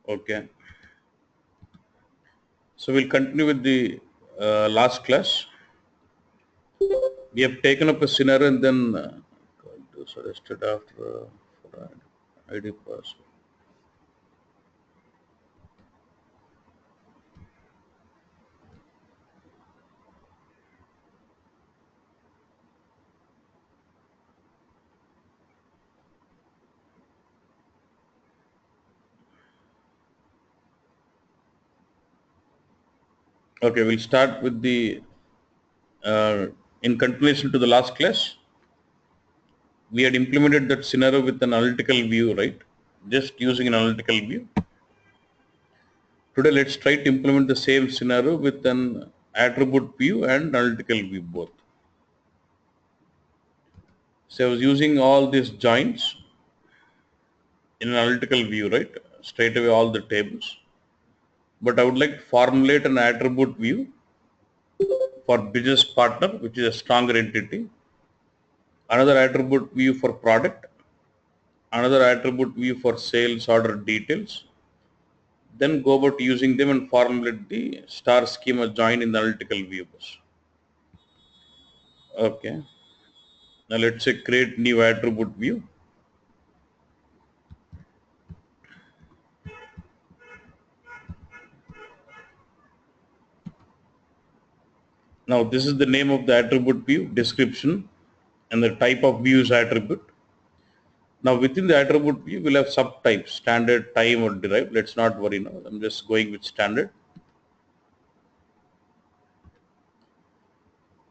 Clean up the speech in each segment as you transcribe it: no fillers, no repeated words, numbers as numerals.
Okay. So we'll continue with the last class. We have taken up a scenario and then suggested after for ID password. Okay, we'll start with the in continuation to the last class. We had implemented that scenario with an analytical view, right? Just using an analytical view. Today, let's try to implement the same scenario with an attribute view and analytical view both. So I was using all these joins in an analytical view, right? Straight away all the tables. But I would like to formulate an attribute view for business partner, which is a stronger entity. Another attribute view for product. Another attribute view for sales order details. Then go about using them and formulate the star schema join in the analytical view. Okay. Now let's say create new attribute view. Now this is the name of the attribute view, description, and the type of view is attribute. Now within the attribute view, we'll have subtypes, standard, time, or derived. Let's not worry now. I'm just going with standard.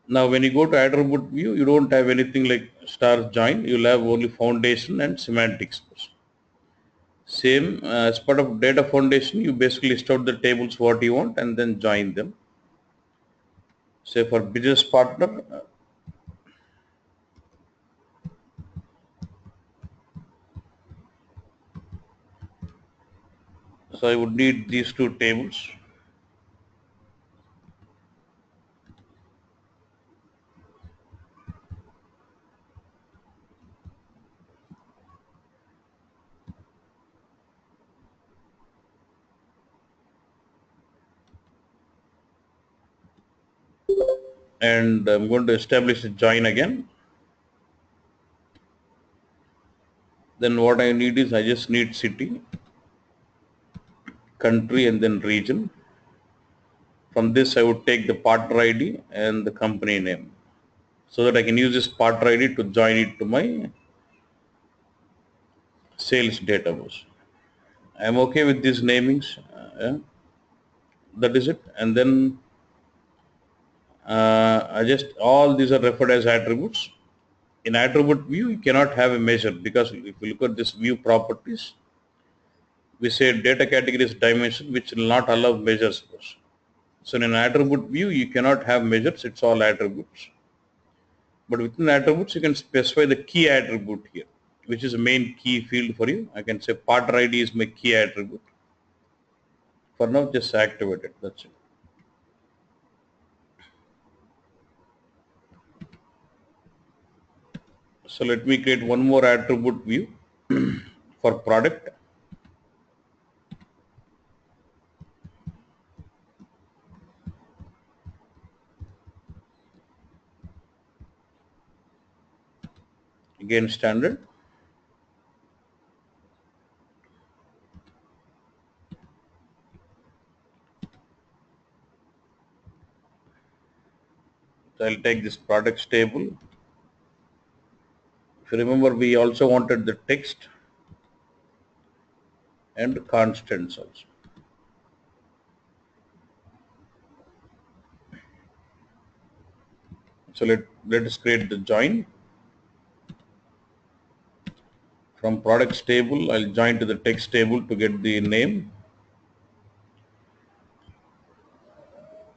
Now when you go to attribute view, you don't have anything like star join. You'll have only foundation and semantics. Same as part of data foundation, you basically list out the tables what you want and then join them. Say for business partner, so I would need these two tables. And I'm going to establish a join again. Then what I need is I just need city, country, and then region. From this I would take the partner ID and the company name so that I can use this partner ID to join it to my sales database. I'm okay with these namings. Yeah, that is it. And then I just all these are referred as attributes. In attribute view, you cannot have a measure because if you look at this view properties, we say data category is dimension which will not allow measures. So in an attribute view, you cannot have measures, it's all attributes. But within attributes, you can specify the key attribute here, which is a main key field for you. I can say partner ID is my key attribute. For now, just activate it, that's it. So let me create one more attribute view for product. Again, standard. So I'll take this products table. If you remember, we also wanted the text and constants also. So let us create the join. From products table, I'll join to the text table to get the name.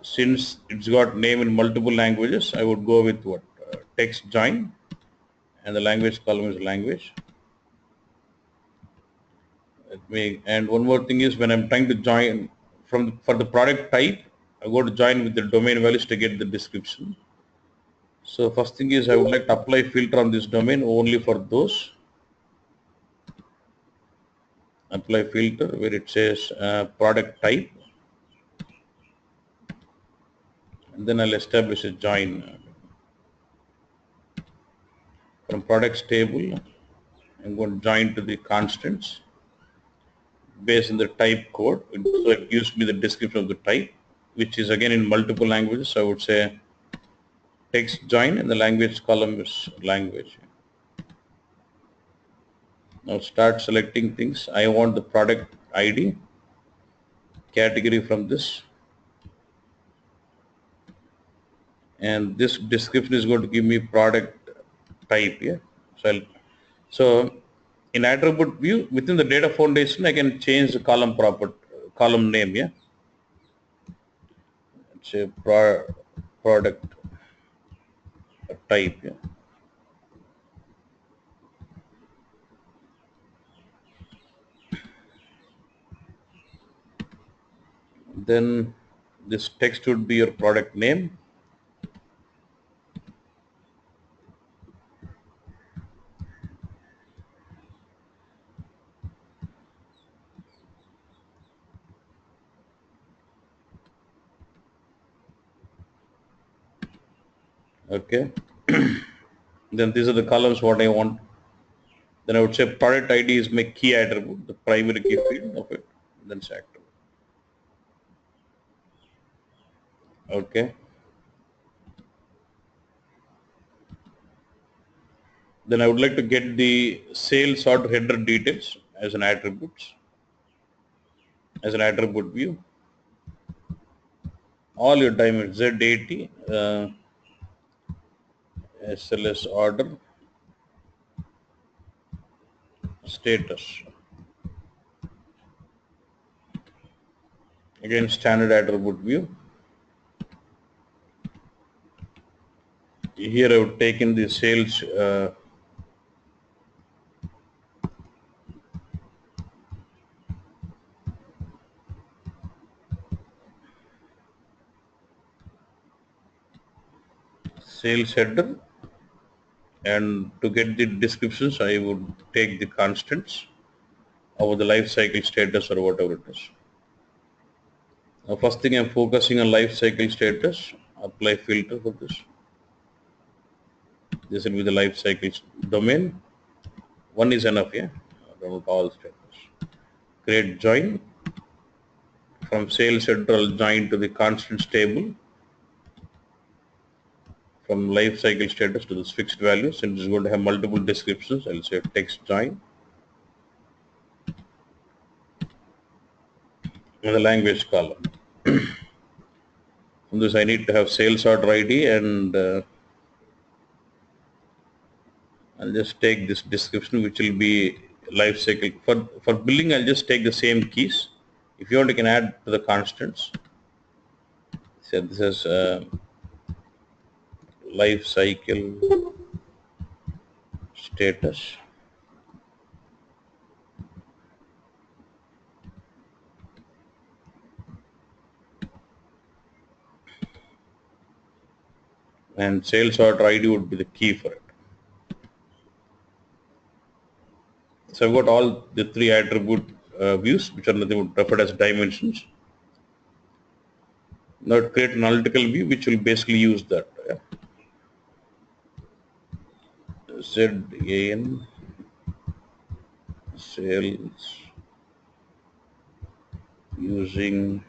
Since it's got name in multiple languages, I would go with what? Text join, and the language column is language. And one more thing is when I'm trying to join for the product type, I go to join with the domain values to get the description. So first thing is I would like to apply filter on this domain only for those. apply filter where it says product type, and then I'll establish a join. From products table, I'm going to join to the constants based on the type code. So it gives me the description of the type, which is again in multiple languages. So I would say text join, and the language column is language. Now start selecting things. I want the product ID category from this, and this description is going to give me product type. Yeah. So in attribute view within the data foundation, I can change the column name. Yeah. It's a product type. Yeah. Then this text would be your product name. Okay. Then these are the columns what I want. Then I would say product ID is my key attribute, the primary key field of it. Then it's active. Okay. Then I would like to get the sales order header details as an attribute view. All your dimensions Z80 SLS order status. Again standard attribute view. Here I would take in the sales sales header, and to get the descriptions I would take the constants over the life cycle status or whatever it is. Now first thing I'm focusing on life cycle status. Apply filter for this. This will be the life cycle domain. One is enough, yeah. I don't want all status. Create join. From sales header I'll join to the constants table. From life cycle status to this fixed value, since it's going to have multiple descriptions, I'll say text join. And the language column. From this I need to have sales order ID, and I'll just take this description which will be life cycle. For billing I'll just take the same keys. If you want, you can add to the constants. So this is life cycle status. And sales order ID would be the key for it. So I've got all the three attribute views, which are nothing but referred as dimensions. Now create an analytical view which will basically use that. Yeah. ZAN sales using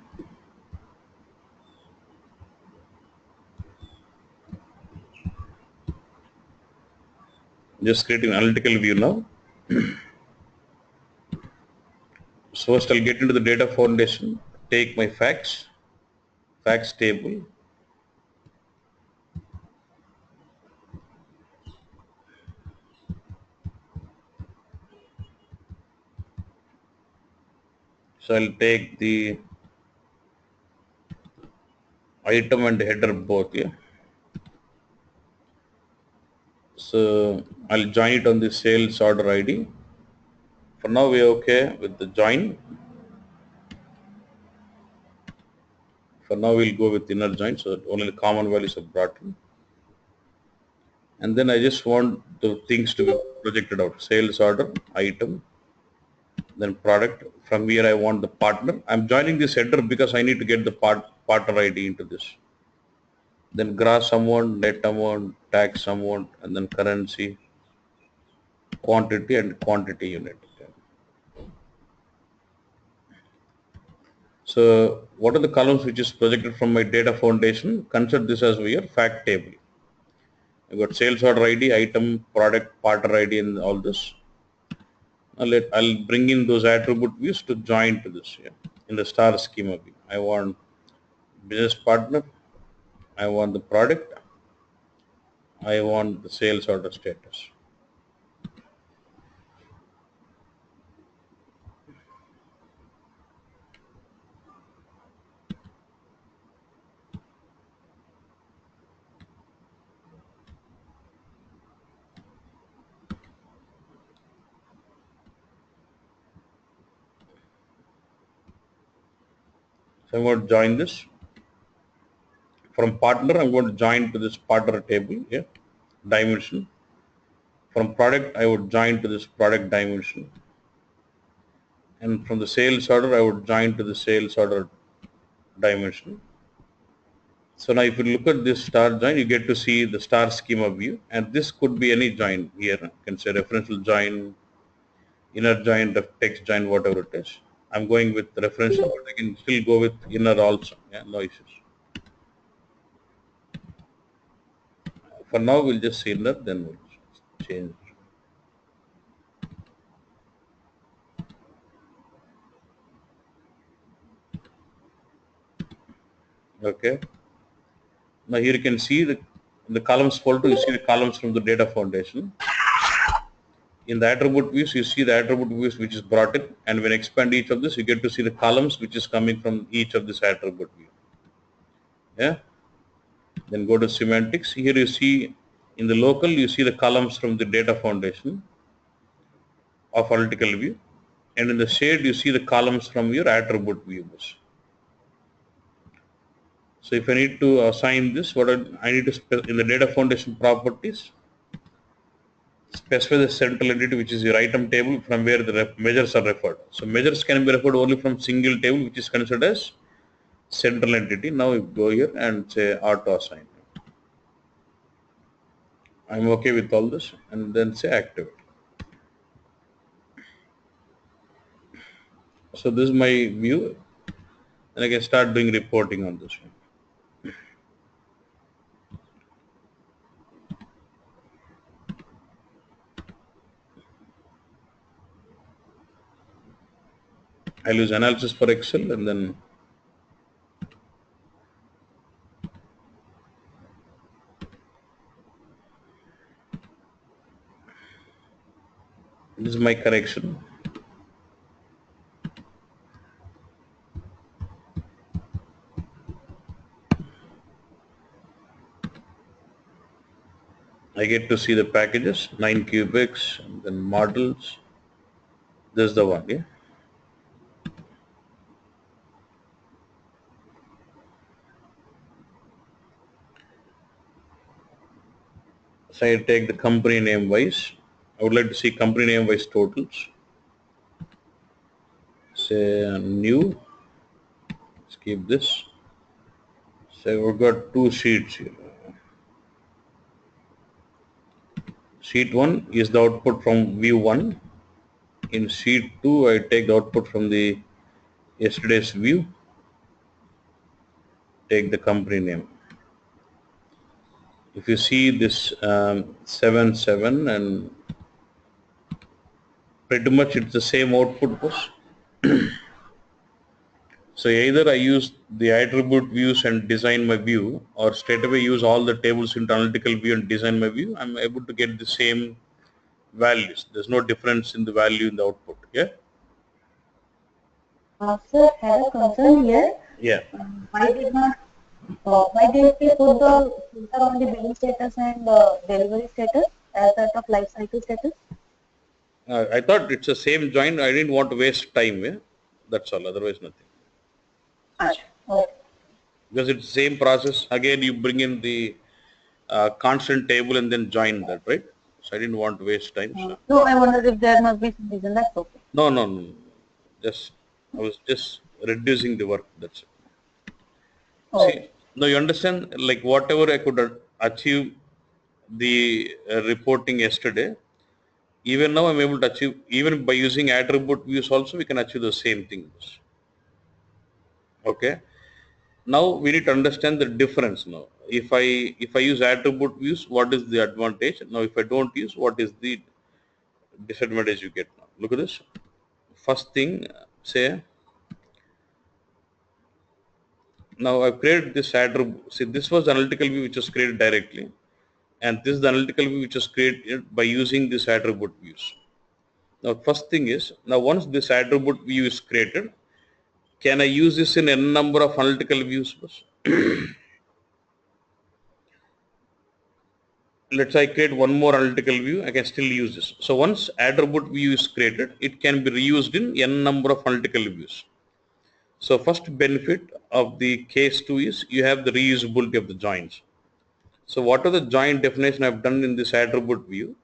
just creating an analytical view now. So first I'll get into the data foundation, take my facts table, so I'll take the item and header both. Yeah. So I'll join it on the sales order ID. For now we're okay with the join. For now we'll go with inner join, so that only the common values are brought in. And then I just want the things to be projected out. Sales order, item, then product. From here I want the partner. I'm joining this header because I need to get the partner ID into this. Then gross amount, net amount, tax amount, and then currency, quantity and quantity unit. So what are the columns which is projected from my data foundation? Consider this as your fact table. I've got sales order ID, item, product, partner ID, and all this. I'll bring in those attribute views to join to this here in the star schema view. I want business partner, I want the product, I want the sales order status. So I'm going to join this. From partner, I'm going to join to this partner table here, dimension. From product, I would join to this product dimension. And from the sales order, I would join to the sales order dimension. So now if you look at this star join, you get to see the star schema view, and this could be any join here. You can say referential join, inner join, text join, whatever it is. I'm going with referential, but I can still go with inner also. Yeah, no issues. For now, we'll just see inner, then we'll change. Okay. Now here you can see the columns folder, you see the columns from the data foundation. In the attribute views, you see the attribute views which is brought in, and when you expand each of this, you get to see the columns which is coming from each of this attribute view. Yeah. Then go to semantics. Here you see in the local, you see the columns from the data foundation of analytical view, and in the shade, you see the columns from your attribute views. So if I need to assign this, what I need to in the data foundation properties, specify the central entity, which is your item table from where the measures are referred. So measures can be referred only from single table, which is considered as central entity. Now you go here and say auto assign. I'm okay with all this, and then say activate. So this is my view, and I can start doing reporting on this one. I'll use analysis for Excel, and then this is my correction. I get to see the packages, 9 cubics, and then models. This is the one, yeah. So I take the company name wise. I would like to see company name wise totals. Say new. Let's keep this. So we've got two sheets here. Sheet 1 is the output from view 1. In sheet 2, I take the output from the yesterday's view. Take the company name. If you see this 7 and pretty much it's the same output was. So either I use the attribute views and design my view, or straight away use all the tables into analytical view and design my view. I'm able to get the same values. There's no difference in the value in the output. Yeah. Sir, had a concern here. Yeah. Why did we put the filter on the billing status and delivery status as that of life cycle status? I thought it's the same join. I didn't want to waste time. Yeah. That's all. Otherwise, nothing. Okay. Because it's the same process. Again, you bring in the constant table and then join that, right? So I didn't want to waste time. So. No, I wondered if there must be some reason. That's okay. No. I was just reducing the work. That's it. Oh, See, now you understand, like whatever I could achieve the reporting yesterday, even now I'm able to achieve, even by using attribute views also, we can achieve the same things. Okay. Now we need to understand the difference now. If I use attribute views, what is the advantage? Now if I don't use, what is the disadvantage you get now? Look at this. First thing, say, now I've created this attribute. See, this was the analytical view which was created directly, and this is the analytical view which was created by using this attribute views. Now, first thing is, now once this attribute view is created, can I use this in n number of analytical views? Let's say I create one more analytical view, I can still use this. So once attribute view is created, it can be reused in n number of analytical views. So first benefit of the case 2 is you have the reusability of the joins. So what are the joint definition I've done in this attribute view?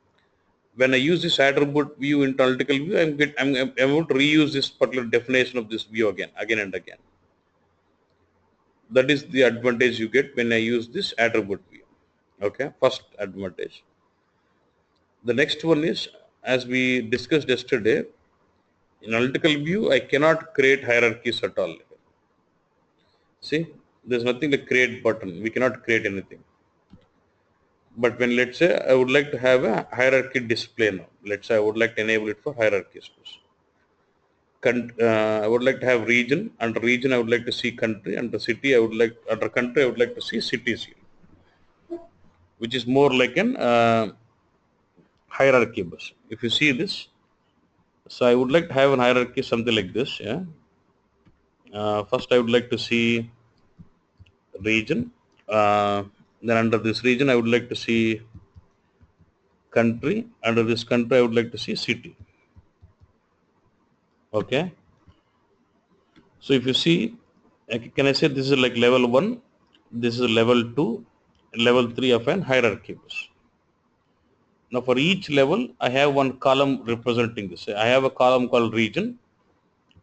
When I use this attribute view into analytical view, I'm able to reuse this particular definition of this view again and again. That is the advantage you get when I use this attribute view. Okay, first advantage. The next one is, as we discussed yesterday, in analytical view, I cannot create hierarchies at all. See, there's nothing like create button. We cannot create anything. But when, let's say, I would like to have a hierarchy display now. Let's say I would like to enable it for hierarchies. I would like to have region. Under region, I would like to see country. Under city, under country, I would like to see cities here, which is more like an hierarchy bus. If you see this, so I would like to have an hierarchy something like this. Yeah. First, I would like to see region. Then under this region, I would like to see country. Under this country, I would like to see city. Okay. So if you see, can I say this is like level 1, this is level 2, level 3 of an hierarchy bus. Now for each level, I have one column representing this. I have a column called region.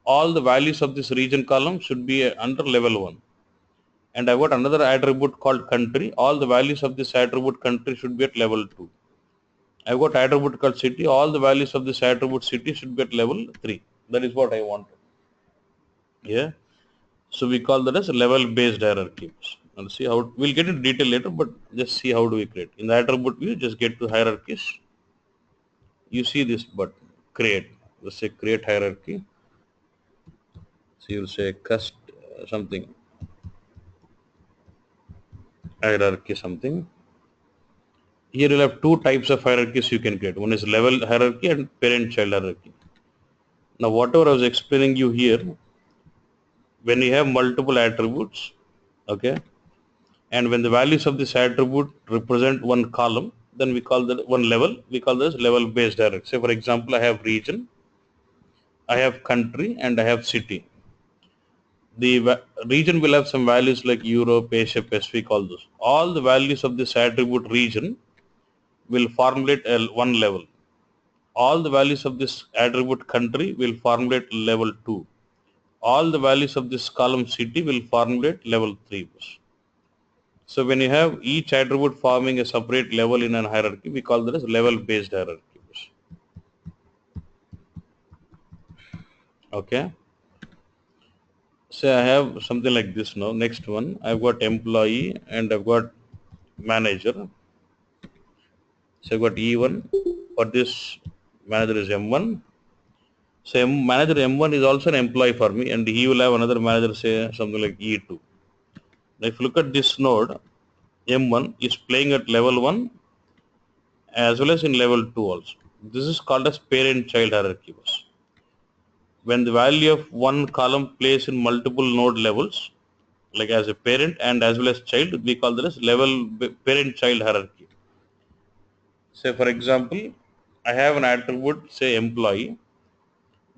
All the values of this region column should be under level 1. And I've got another attribute called country. All the values of this attribute country should be at level 2. I've got attribute called city. All the values of this attribute city should be at level 3. That is what I wanted. Yeah. So we call that as level based hierarchy. And see how we'll get into detail later, but just see how do we create. In the attribute view, just get to hierarchies. You see this button, create. Let's say create hierarchy. So you'll say cust something hierarchy something. Here you'll have two types of hierarchies you can create. One is level hierarchy and parent child hierarchy. Now whatever I was explaining you here, when you have multiple attributes, okay, and when the values of this attribute represent one column, then we call that one level, we call this level based hierarchy. Say for example, I have region, I have country, and I have city. The region will have some values like Europe, Asia, Pacific, all those. All the values of this attribute region will formulate one level. All the values of this attribute country will formulate level 2. All the values of this column city will formulate level 3. So when you have each attribute forming a separate level in a hierarchy, we call that as level based hierarchy. Okay. So I have something like this now. Next one, I've got employee and I've got manager. So I've got E1. For this manager is M1. So manager M1 is also an employee for me, and he will have another manager, say something like E2. Now if you look at this node, M1 is playing at level 1 as well as in level 2 also. This is called as parent-child hierarchy. When the value of one column plays in multiple node levels, like as a parent and as well as child, we call that as level parent-child hierarchy. Say for example, I have an attribute, say employee.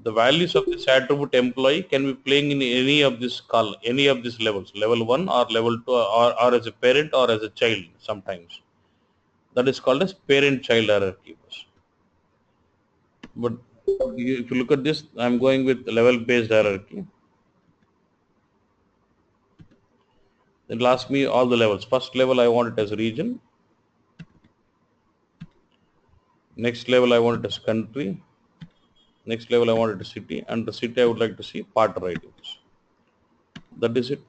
The values of this attribute employee can be playing in any of this column, any of these levels, level 1 or level 2, or as a parent or as a child sometimes. That is called as parent-child hierarchy. But If you look at this, I'm going with level based hierarchy. It will ask me all the levels. First level I want it as region. Next level I want it as country. Next level I want it as city, and the city I would like to see partner IDs. That is it.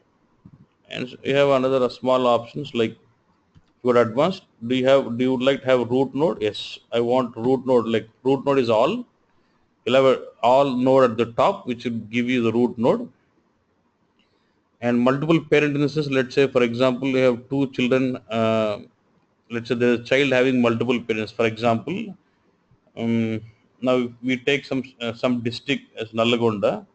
And you have another small options like for advanced. Do you would like to have root node? Yes, I want root node. Like root node is all. You'll have all node at the top, which will give you the root node. And multiple parent instances. Let's say, for example, you have two children. Let's say there's a child having multiple parents. For example, um, now we take some district as Nalagonda.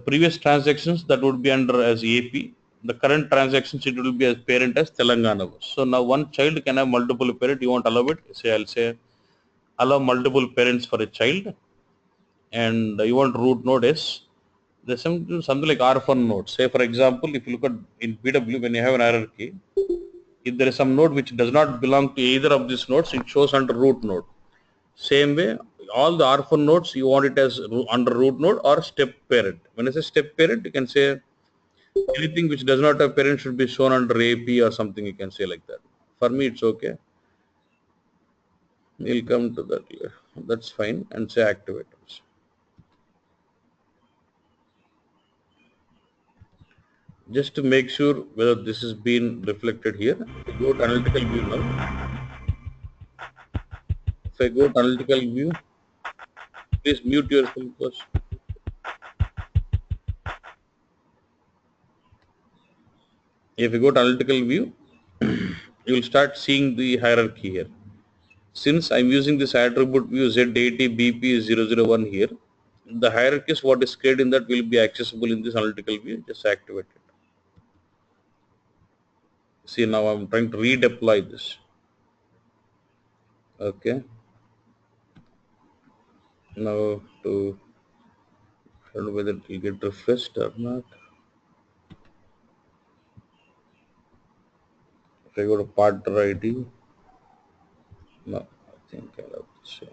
Previous transactions that would be under as AP. The current transactions it will be as parent as Telangana. So now one child can have multiple parents. You won't allow it. Say I'll say allow multiple parents for a child, and you want root node is there's something like orphan node. Say for example, if you look at in BW when you have an hierarchy, if there is some node which does not belong to either of these nodes, it shows under root node. Same way, all the orphan nodes you want it as under root node or step parent. When I say step parent, you can say anything which does not have parent should be shown under AP or something. You can say like that. For me, it's okay. We'll come to that here. That's fine. And say activators. Just to make sure whether this is being reflected here, go to analytical view now. If I go to analytical view, please mute yourself first. If you go to analytical view, you will start seeing the hierarchy here. Since I'm using this attribute view Z80BP001 here, the hierarchies what is created in that will be accessible in this analytical view. Just activate it. See, now I'm trying to redeploy this. Okay. Now to, I don't know whether it will get refreshed or not. If I go to partner ID, no, I think I'll have to say.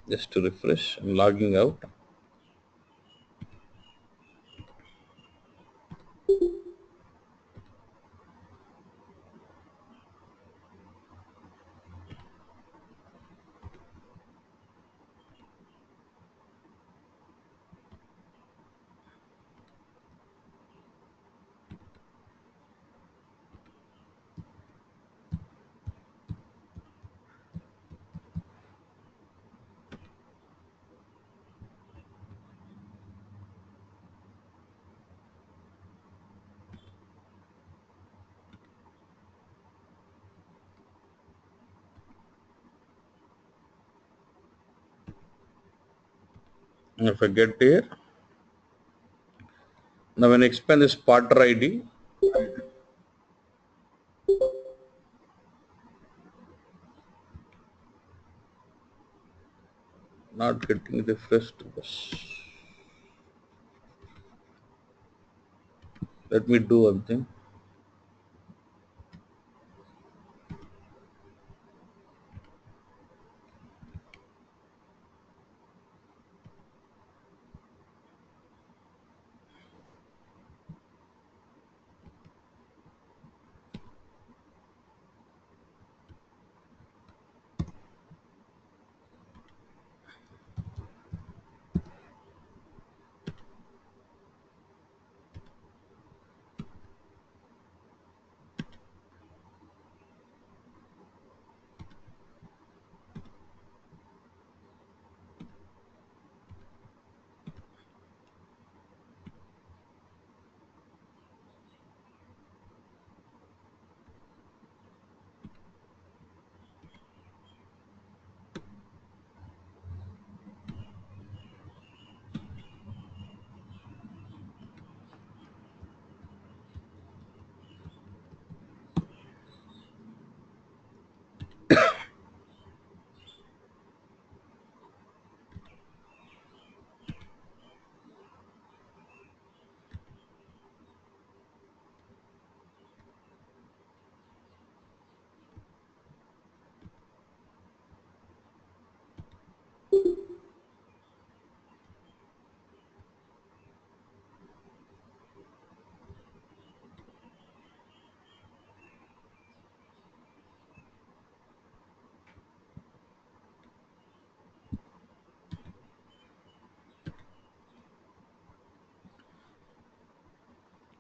Just to refresh, I'm logging out. And if I get here, now when I expand this partner ID, not getting refreshed. Let me do one thing.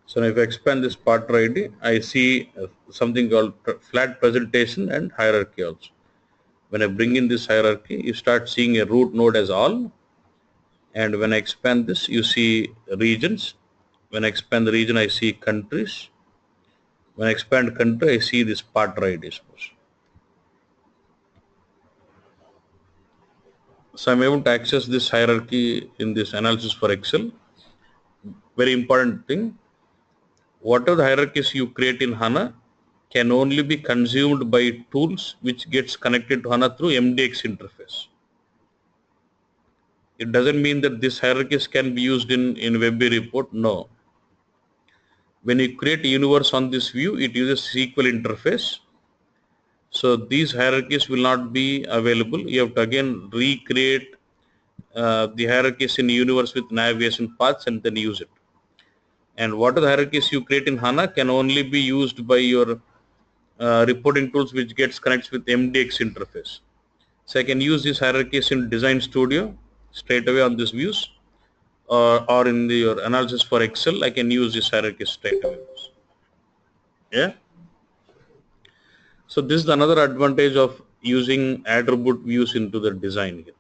So now if I expand this partner ID, I see something called flat presentation and hierarchy also. When I bring in this hierarchy, you start seeing a root node as all. And when I expand this, you see regions. When I expand the region, I see countries. When I expand country, I see this partner ID. So I'm able to access this hierarchy in this analysis for Excel. Very important thing. Whatever the hierarchies you create in HANA can only be consumed by tools which gets connected to HANA through MDX interface. It doesn't mean that these hierarchies can be used in WebB report. No. When you create a universe on this view, it uses SQL interface. So these hierarchies will not be available. You have to again recreate the hierarchies in universe with navigation paths and then use it. And what are the hierarchies you create in HANA can only be used by your reporting tools which gets connects with MDX interface. So I can use these hierarchies in Design Studio straight away on these views, or in your analysis for Excel, I can use this hierarchies straight away. Yeah. So this is another advantage of using attribute views into the design here.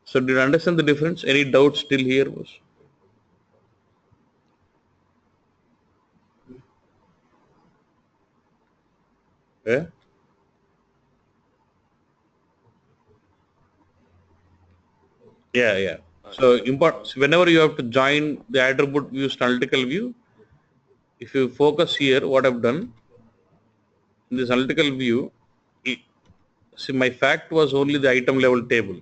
So did you understand the difference? Any doubts still here? Yeah. Yeah, yeah. So important. Whenever you have to join the attribute views to analytical view, if you focus here, what I've done in this analytical view, see my fact was only the item level table,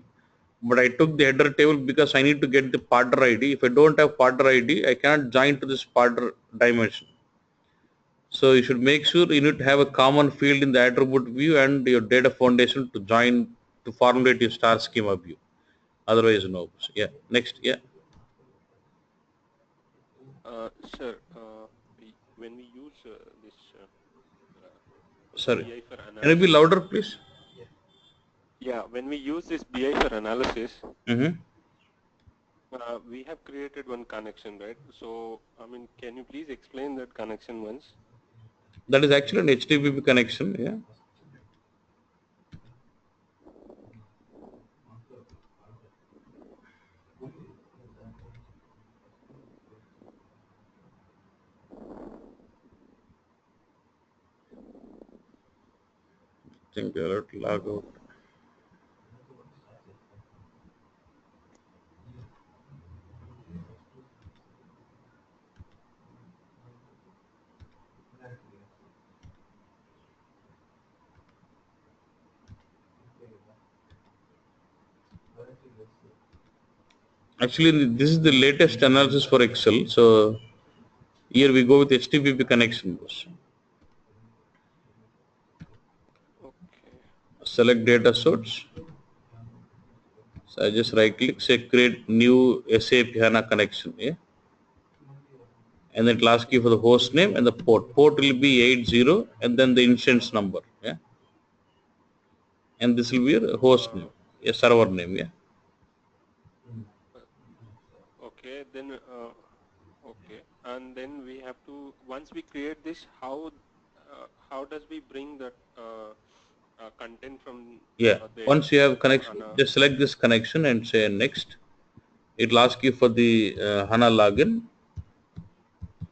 but I took the header table because I need to get the partner ID. If I don't have partner ID, I cannot join to this partner dimension. So you should make sure you need to have a common field in the attribute view and your data foundation to join to formulate your star schema view. Otherwise, no. Yeah. Next. Yeah. Sir, when we use this Sorry. BI for Can you be analysis, louder, please? yeah, when we use this BI for analysis, Mm-hmm. we have created one connection, right? So, I mean, can you please explain that connection once? That is actually an HTTP connection. Yeah. I think you have to log out. Actually, this is the latest analysis for Excel. So here we go with HTTP connection. Okay. Select data source. So I just right click, say create new SAP HANA connection. Yeah. And then it will ask you for the host name and the port. Port will be 80 and then the instance number. Yeah. And this will be your host name, a server name. Yeah. Okay, then, okay, and then we have to, once we create this, how does we bring that content from Yeah. there Once you have to connection, HANA? just select this connection and say next. It will ask you for the HANA login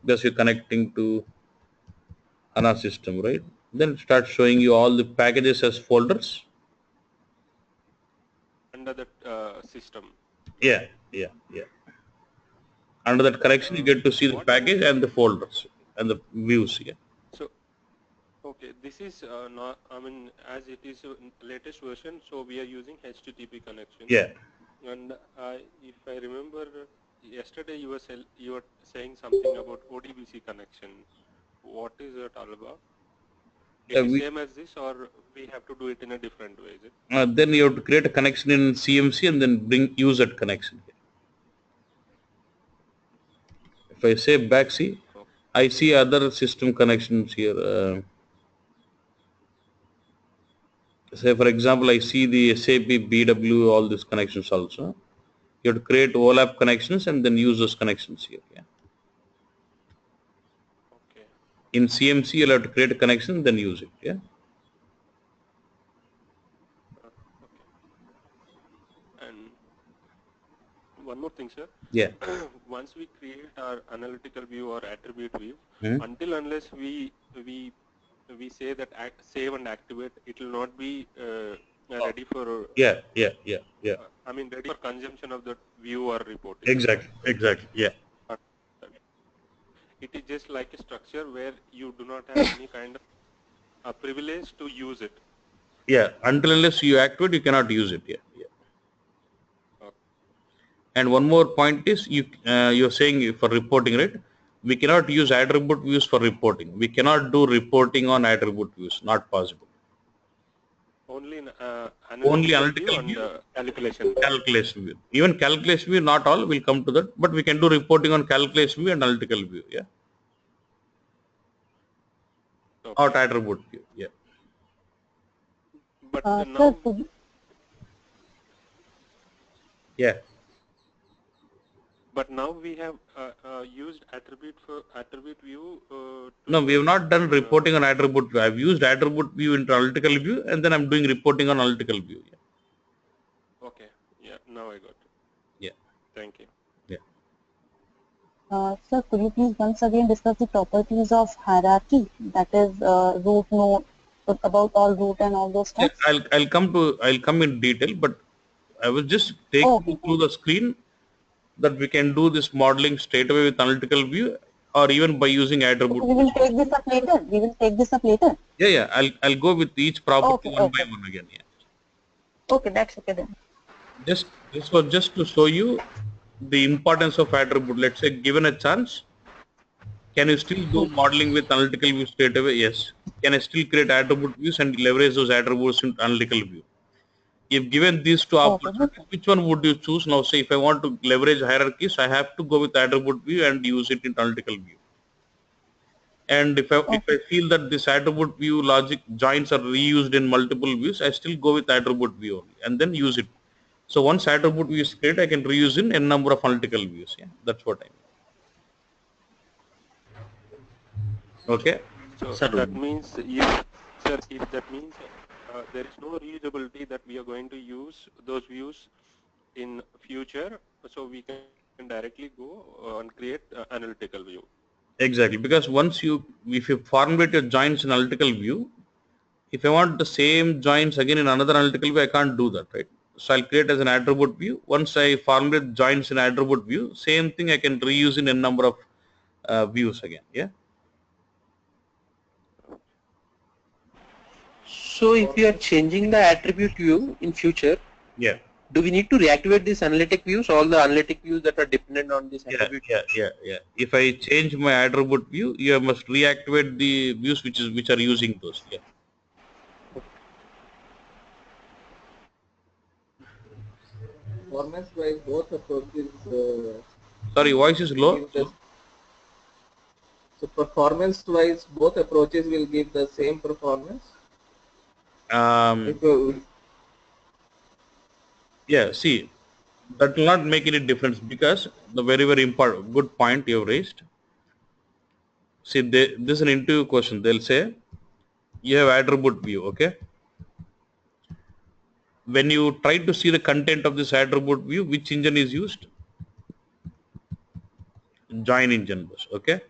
because you're connecting to HANA system, right? Then it starts showing you all the packages as folders. Under that system. Yeah, yeah, yeah. Under that connection, you get to see the What about package and the folders and the views. Yeah. so okay, this is not, I mean, as it is latest version, so we are using HTTP connection. Yeah. And if I remember, yesterday you were saying something about ODBC connection. What is that all about? It is We, same as this, or we have to do it in a different way, is it? then you have to create a connection in CMC and then use that connection. If I say back, see, Okay. I see other system connections here. Say for example, I see the SAP BW, all these connections also. You have to create OLAP connections and then use those connections here. Yeah. In CMC, you'll have to create a connection, then use it. Yeah. Okay. And one more thing, sir. Yeah. Once we create our analytical view or attribute view, Hmm. until unless we say that save and activate, it will not be ready for Yeah. I mean ready for consumption of the view or report. Is it Exactly. right? Exactly. Yeah. It is just like a structure where you do not have any kind of privilege to use it. Yeah. Until unless you activate, you cannot use it. Yeah. Yeah. Okay. And one more point is you're saying for reporting, right? We cannot use attribute views for reporting. We cannot do reporting on attribute views. Not possible. Only in Only analytical view analytical and view, calculation view. calculation view. Even calculation view, not all will come to that, but we can do reporting on calculation view and analytical view. Yeah. Not Okay. attribute view. Yeah. But Sir, now, could you, Yeah. we have used attribute view No, we have to not done reporting on attribute view. I've used attribute view into analytical view, and then I'm doing reporting on analytical view. Yeah. okay. Yeah. Now I got it. Yeah. Thank you. Yeah. sir, could you please once again discuss the properties of hierarchy, that is root node, about all root and all those Yeah, stuff? I'll come in detail, but I was just Oh, taking you okay. through the screen that we can do this modeling straight away with analytical view or even by using attribute Okay, we views will also. take this up later. We will take this up later. Yeah, yeah. I'll go with each property Okay, one by okay. one again. Yeah. Okay, that's okay then. This was just to show you the importance of attribute. Let's say given a chance, can you still do modeling with analytical view straight away? Yes. Can I still create attribute views and leverage those attributes in analytical view? If given these two Okay, good. opportunities, which one would you choose? Now say if I want to leverage hierarchies, I have to go with attribute view and use it in analytical view. And if Okay. I feel that this attribute view logic joins are reused in multiple views, I still go with attribute view only and then use it. So once attribute view is created, I can reuse in n number of analytical views. Yeah, that's what I mean. Okay. So Sir, that means if, sir, if that means there is no reusability that we are going to use those views in future, so we can directly go and create analytical view. Exactly. Because if you formulate your joins in analytical view, if I want the same joins again in another analytical view, I can't do that, right? So I'll create as an attribute view. Once I formulate joins in attribute view, same thing I can reuse in n number of views again. Yeah. so if we are changing the attribute view in future, Yeah. do we need to reactivate these analytic views, all the analytic views that are dependent on this Yeah, attribute? yeah. If I change my attribute view, you must reactivate the views which are using those. Yeah. Performance wise both approaches Sorry, voice is low. give the so performance wise both approaches will give the same performance. Um, If you, yeah. See, that will not make any difference because the very important good point you have raised. See, this is an interview question. They'll say you have attribute view. Okay. When you try to see the content of this attribute view, which engine is used? Join engine bus. Okay.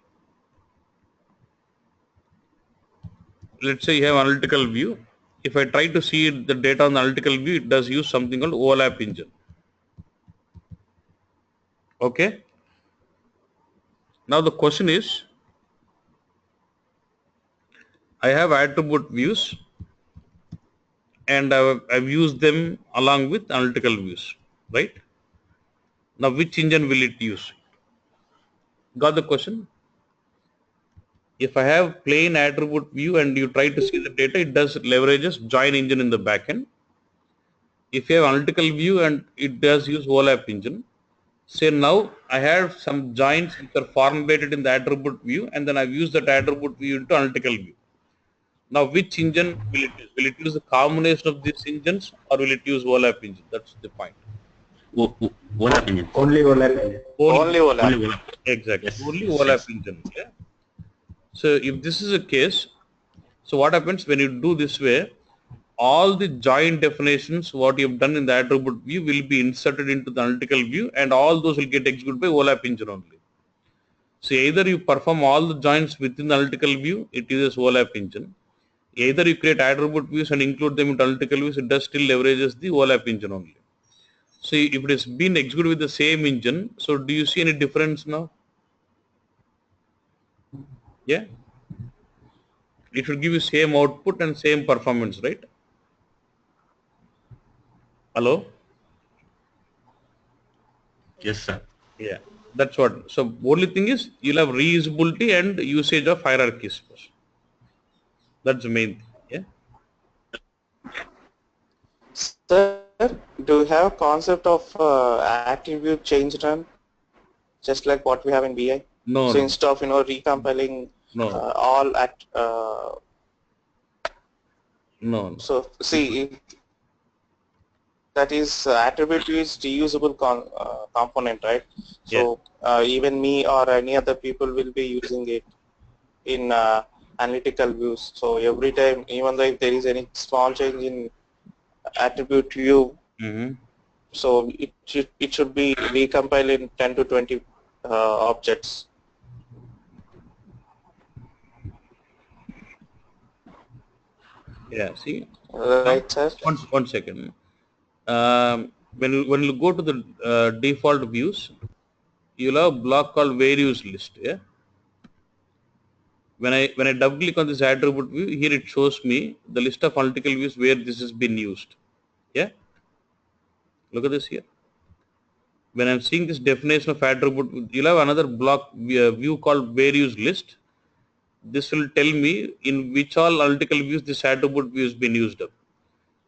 Let's say you have analytical view. If I try to see the data on the analytical view, it does use something called overlap engine. Okay. Now the question is, I have attribute views and I've used them along with analytical views, right? Now which engine will it use? Got the question? If I have plain attribute view and you try to see the data, it does leverages join engine in the backend. If you have analytical view and it does use overlap engine, say now I have some joins which are formulated in the attribute view and then I've used that attribute view into analytical view. Now which engine will it use? Will it use a combination of these engines or will it use overlap engine? That's the point. Overlap engine. only overlap engine. Only Only overlap. exactly. Yes, Only yes, overlap yes. engine. Yeah. So if this is a case, so what happens when you do this way, all the joint definitions what you have done in the attribute view will be inserted into the analytical view, and all those will get executed by OLAP engine only. So either you perform all the joins within the analytical view, it uses OLAP engine. Either you create attribute views and include them into analytical views, it does still leverages the OLAP engine only. So if it has been executed with the same engine, so do you see any difference now? Yeah. It should give you same output and same performance, right? Hello? Yes, sir. Yeah. That's what. So only thing is you'll have reusability and usage of hierarchies. That's the main thing. Yeah. Sir, do you have concept of attribute change run, just like what we have in BI? No, So no, instead of recompiling no, all at no, no. so see that is attribute view is reusable component, right? So even me or any other people will be using it in analytical views. So every time, even though if there is any small change in attribute view, so it should be recompiled in 10 to 20 objects. Yeah. See. Right, sir? One second. When you go to the default views, you'll have a block called values list. Yeah. When I double click on this attribute view, here it shows me the list of analytical views where this has been used. Yeah. Look at this here. When I'm seeing this definition of attribute, you'll have another block view called values list. This will tell me in which all analytical views this attribute view has been used up.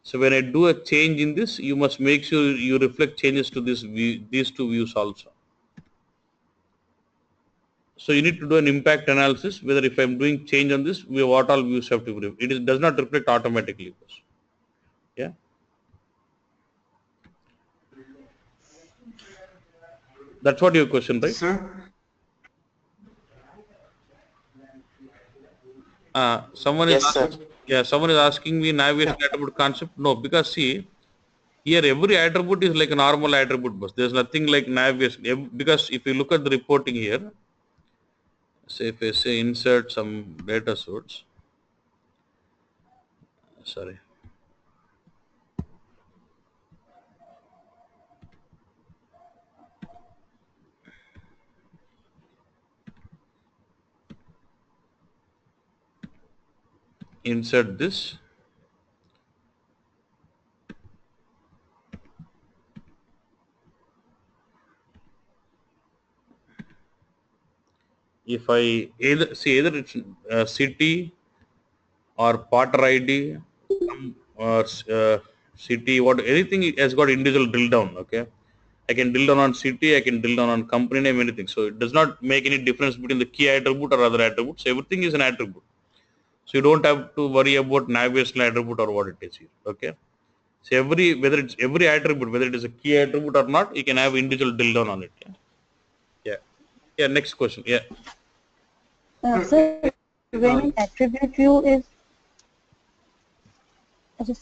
So when I do a change in this, you must make sure you reflect changes to this view, these two views also. So you need to do an impact analysis whether if I'm doing change on this, what all views have to be. It does not reflect automatically. Yeah. That's what your question, right? Sir? Someone is Yes, sir. someone is asking me navigation attribute concept. No, because see, here every attribute is like a normal attribute bus. There's nothing like navigation because if you look at the reporting here, say if I say insert some data source, sorry. Insert this. If I either it's city or Potter ID or city, what anything has got individual drill down. Okay, I can drill down on city, I can drill down on company name, anything. So it does not make any difference between the key attribute or other attributes. Everything is an attribute. So you don't have to worry about navigational attribute or what it is here. Okay. So whether it's every attribute, whether it is a key attribute or not, you can have individual drill down on it. Yeah. Yeah. Yeah. Next question. Yeah. So when an attribute view is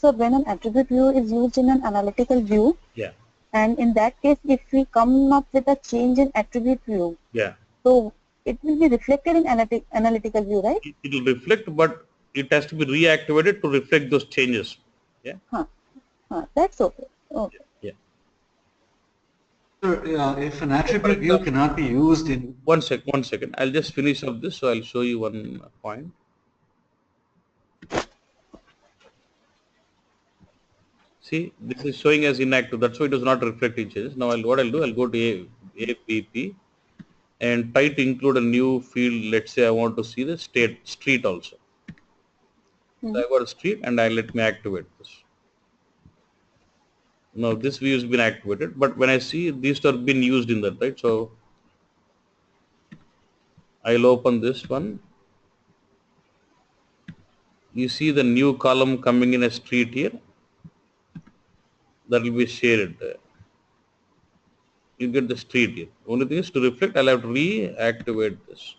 when an attribute view is used in an analytical view, Yeah. and in that case, if we come up with a change in attribute view, Yeah. so it will be reflected in analytical view, right? It will reflect, but it has to be reactivated to reflect those changes. Yeah. That's okay. Okay. Yeah. Sir, if an attribute view cannot be used in... One second. I'll just finish up this, so I'll show you one point. See, this is showing as inactive. That's why it does not reflect in changes. Now, what I'll do, I'll go to APP and try to include a new field. Let's say I want to see the street also. So I got a street and let me activate this. Now this view has been activated, but when I see these are been used in that, right? So I'll open this one. You see the new column coming in a street here. That will be shared. You get the street here. Only thing is to reflect, I'll have to reactivate this.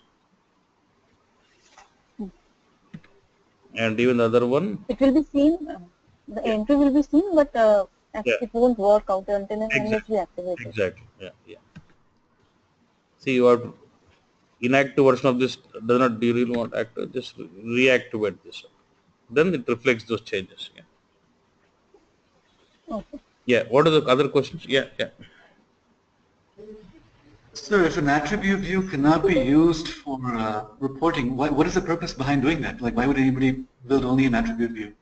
and even the other one. It will be seen, the entry will be seen, but Yeah. it won't work out until and unless we activate it. Exactly. Yeah. Yeah. See, you have inactive version of this does not. Do you really want active? Just reactivate this. Then it reflects those changes. Yeah. Okay. Yeah. What are the other questions? Yeah. Yeah. Sir, if an attribute view cannot be used for reporting, what is the purpose behind doing that? Like, why would anybody build only an attribute view?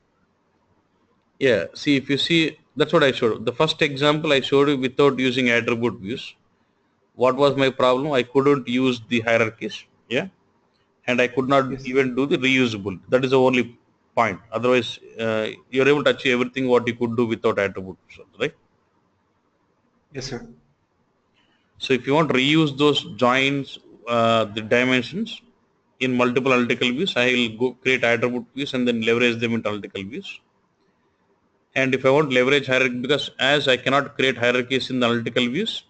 Yeah. See, if you see, that's what I showed. The first example I showed you without using attribute views. What was my problem? I couldn't use the hierarchies. Yeah. And I could not Yes. even do the reusable. That is the only point. Otherwise, you're able to achieve everything what you could do without attributes, right? Yes, sir. So if you want to reuse those joins, the dimensions in multiple analytical views, I will go create attribute views and then leverage them into analytical views. And if I want to leverage hierarchy, because as I cannot create hierarchies in the analytical views,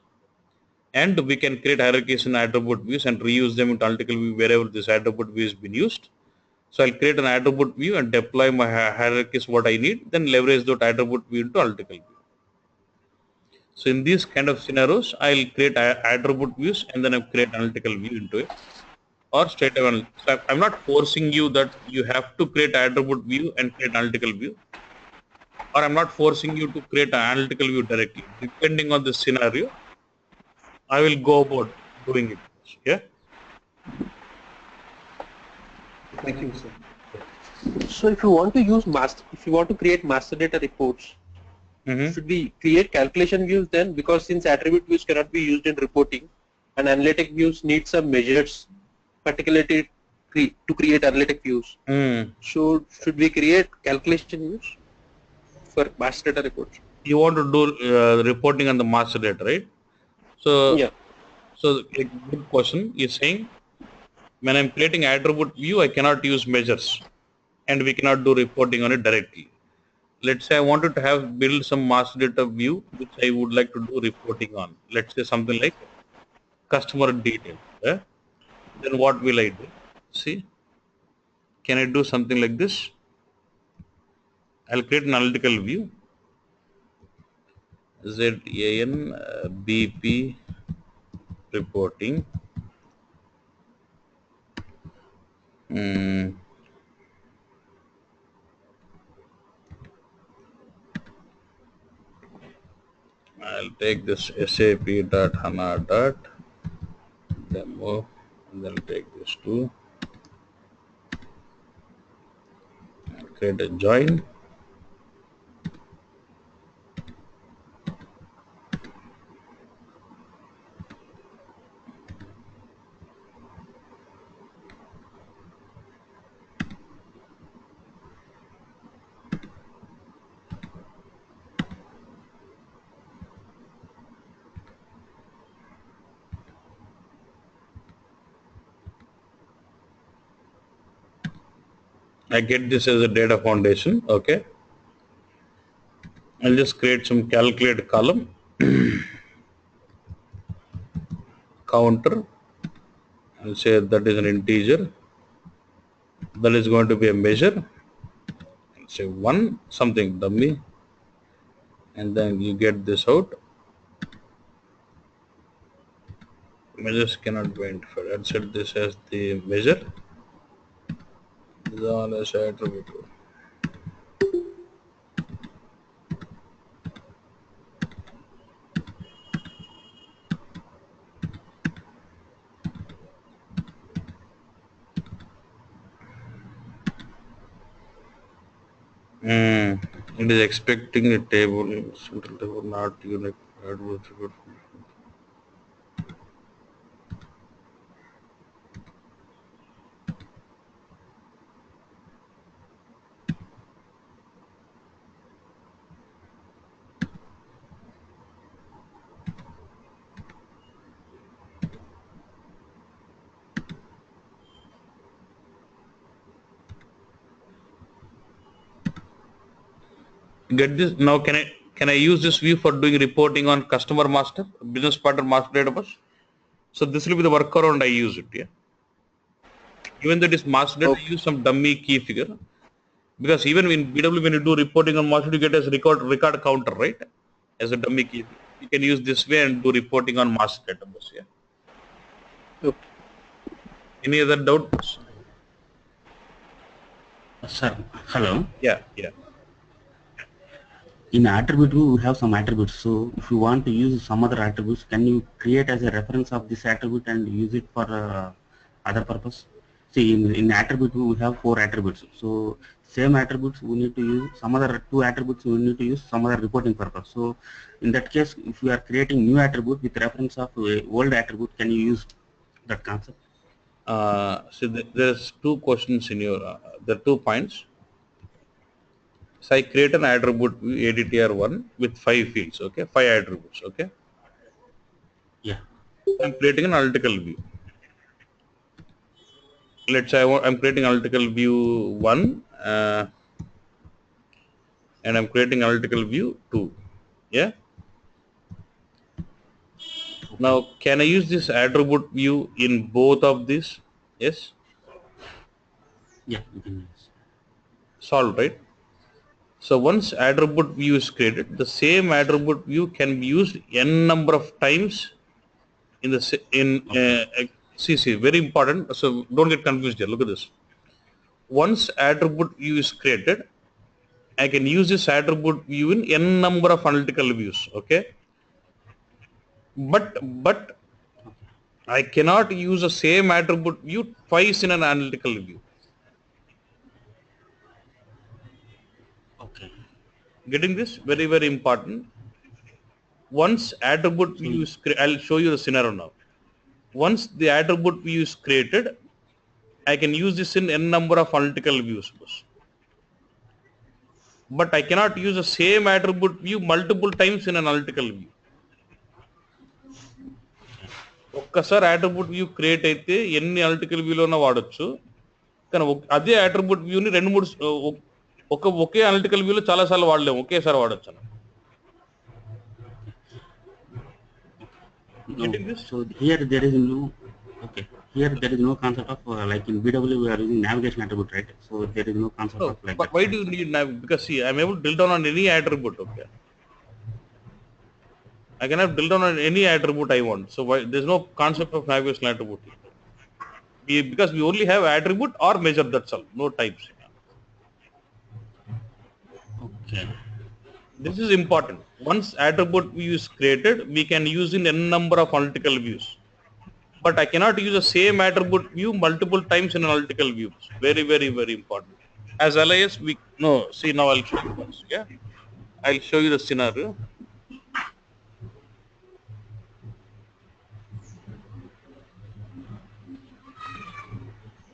and we can create hierarchies in attribute views and reuse them into analytical view wherever this attribute view has been used. So I'll create an attribute view and deploy my hierarchies what I need, then leverage that attribute view into analytical view. So in these kind of scenarios, I'll create attribute views and then I'll create analytical view into it, or straight away. So I'm not forcing you that you have to create attribute view and create analytical view, or I'm not forcing you to create an analytical view directly. Depending on the scenario, I will go about doing it. Yeah. Thank you, sir. So if you want to use if you want to create master data reports, should we create calculation views then? Because since attribute views cannot be used in reporting, and analytic views need some measures, particularly to create analytic views. So should we create calculation views for master data reports? You want to do reporting on the master data, right? So Yeah. So a good question is saying, when I'm creating attribute view, I cannot use measures and we cannot do reporting on it directly. Let's say I wanted to have build some master data view which I would like to do reporting on. Let's say something like customer detail. Yeah? Then what will I do? See, can I do something like this? I'll create an analytical view. ZAN BP reporting. I'll take this SAP.HANA demo and then take this to create a join. I get this as a data foundation. Okay. I'll just create some calculate column, counter, and say that is an integer. That is going to be a measure. And say one something dummy, and then you get this out. Measures cannot be identified. I'll set this as the measure. This is all as attribute. It is expecting a table, central table, not unique. Get this now. Can I use this view for doing reporting on customer master, business partner master database? So this will be the workaround I use it. Yeah. Even though it is master data, I use some dummy key figure. Because even in BW, when you do reporting on master, you get as record counter, right? As a dummy key. You can use this way and do reporting on master database. Yeah. Okay. Any other doubts? Sir, hello. Yeah, yeah. In attribute view, we have some attributes. So if you want to use some other attributes, can you create as a reference of this attribute and use it for other purpose? See, in attribute view, we have 4 attributes. So same attributes we need to use, some other 2 attributes we need to use some other reporting purpose. So in that case, if we are creating new attribute with reference of old attribute, can you use that concept? So there's 2 questions in your, there are 2 points. So I create an attribute ADTR1 with 5 fields, okay, 5 attributes, okay. Yeah. I'm creating an analytical view. Let's say I'm creating analytical view 1 and I'm creating analytical view 2. Yeah. Now, can I use this attribute view in both of these? Yes. Yeah, you can use. Solved, right? So once attribute view is created, the same attribute view can be used n number of times in the CC. Very important. So don't get confused here. Look at this. Once attribute view is created, I can use this attribute view in n number of analytical views. Okay. But I cannot use the same attribute view twice in an analytical view. Okay. Getting this? Very, very important. Once attribute view is created, I'll show you the scenario now. Once the attribute view is created, I can use this in n number of analytical views. But I cannot use the same attribute view multiple times in an analytical view. ఒక్కసారి attribute view create అయితే ఎన్ని analytical వ్యూలోనే వాడొచ్చు, కానీ అదే attribute view ని 2-3 ఒకే analytical వ్యూలో చాలాసార్లు వాడలేము, ఒకేసారి వాడొచ్చు. No. So here there is no, okay. Here there is no concept of like in BW we are using navigation attribute, right? So there is no concept of like. But why do you need because see, I'm able to drill down on any attribute. Okay. I can have drill down on any attribute I want. So why there's no concept of navigation attribute? Because we only have attribute or measure, that's all. No types. Okay. This is important. Once attribute view is created, we can use in n number of analytical views. But I cannot use the same attribute view multiple times in analytical views. Very, very, very important. As LIS, see now I'll show you once. Yeah, I'll show you the scenario.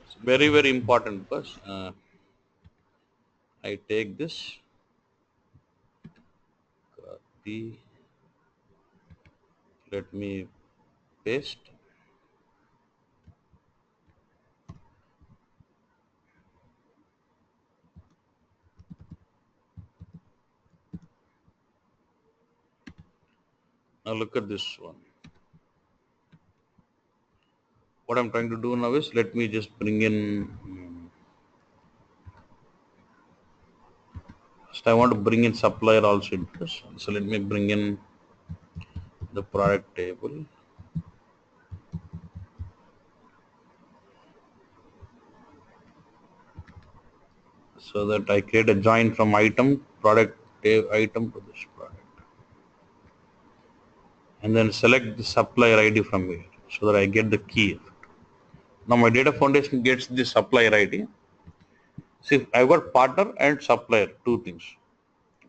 It's very, very important because I take this. Let me paste. Now look at this one. What I'm trying to do now is, let me just bring in, first I want to bring in supplier also into this. So let me bring in the product table. So that I create a join from item, product item to this product. And then select the supplier ID from here so that I get the key. Now my data foundation gets the supplier ID. See, I've got partner and supplier, 2 things.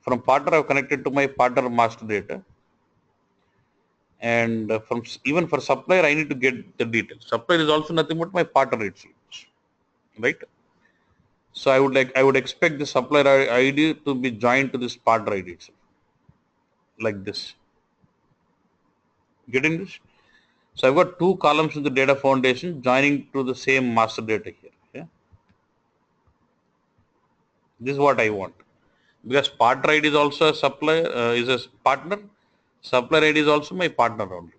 From partner, I've connected to my partner master data. And from even for supplier, I need to get the details. Supplier is also nothing but my partner itself, right? So I would expect the supplier ID to be joined to this partner ID itself, like this. Getting this? So I've got 2 columns in the data foundation joining to the same master data here. Yeah? This is what I want. Because partner ID is also a supplier, is a partner. Supplier ID is also my partner only.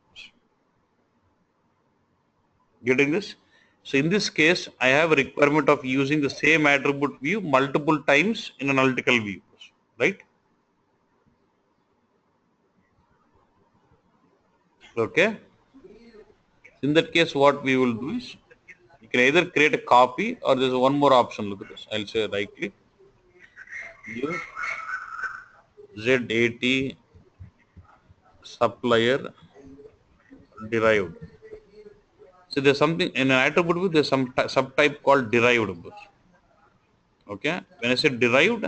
Getting this? So in this case, I have a requirement of using the same attribute view multiple times in an analytical view, right? Okay. In that case, what we will do is, you can either create a copy or there's one more option. Look at this. I'll say right click, view, ZAT, supplier, derived. So there's something in an attribute view, there's some subtype called derived. Okay. When I say derived,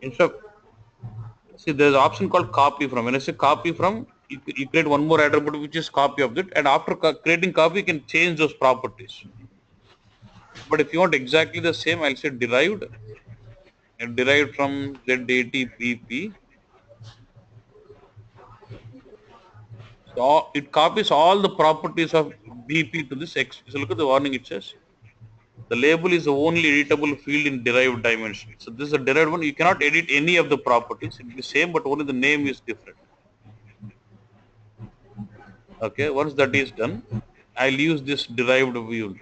instead of, see, there's an option called copy from. When I say copy from, you create one more attribute which is copy of it, and after creating copy, you can change those properties. But if you want exactly the same, I'll say derived, and derived from ZATBP. So it copies all the properties of BP to this X. So look at the warning it says. The label is the only editable field in derived dimension. So this is a derived one. You cannot edit any of the properties. It will be same, but only the name is different. Okay, once that is done, I'll use this derived view.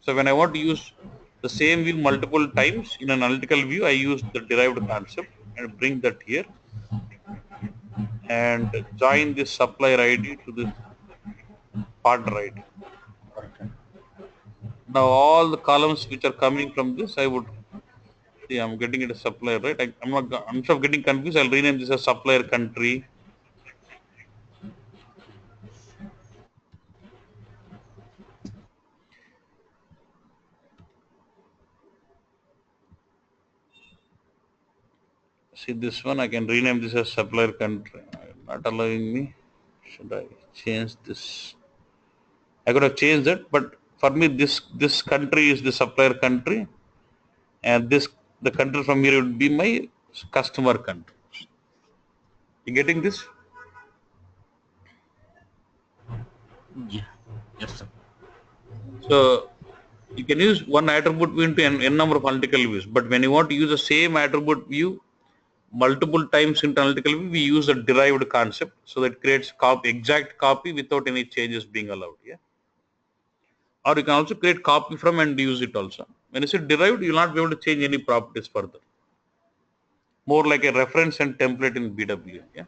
So when I want to use the same view multiple times in an analytical view, I use the derived concept and bring that here and join this supplier ID to the partner ID. Now all the columns which are coming from this, I would see, I'm getting it as supplier, right? I'm not, instead of getting confused, I'll rename this as supplier country. See this one, I can rename this as supplier country. Not allowing me. Should I change this? I could have changed it, but for me, this country is the supplier country, and the country from here would be my customer country. You getting this? Yeah. Yes, sir. So you can use one attribute view into n number of analytical views, but when you want to use the same attribute view multiple times into analytical view, we use a derived concept, so that creates exact copy without any changes being allowed. Yeah. Or you can also create copy from and use it also. When you say derived, you will not be able to change any properties further. More like a reference and template in BW. Yeah.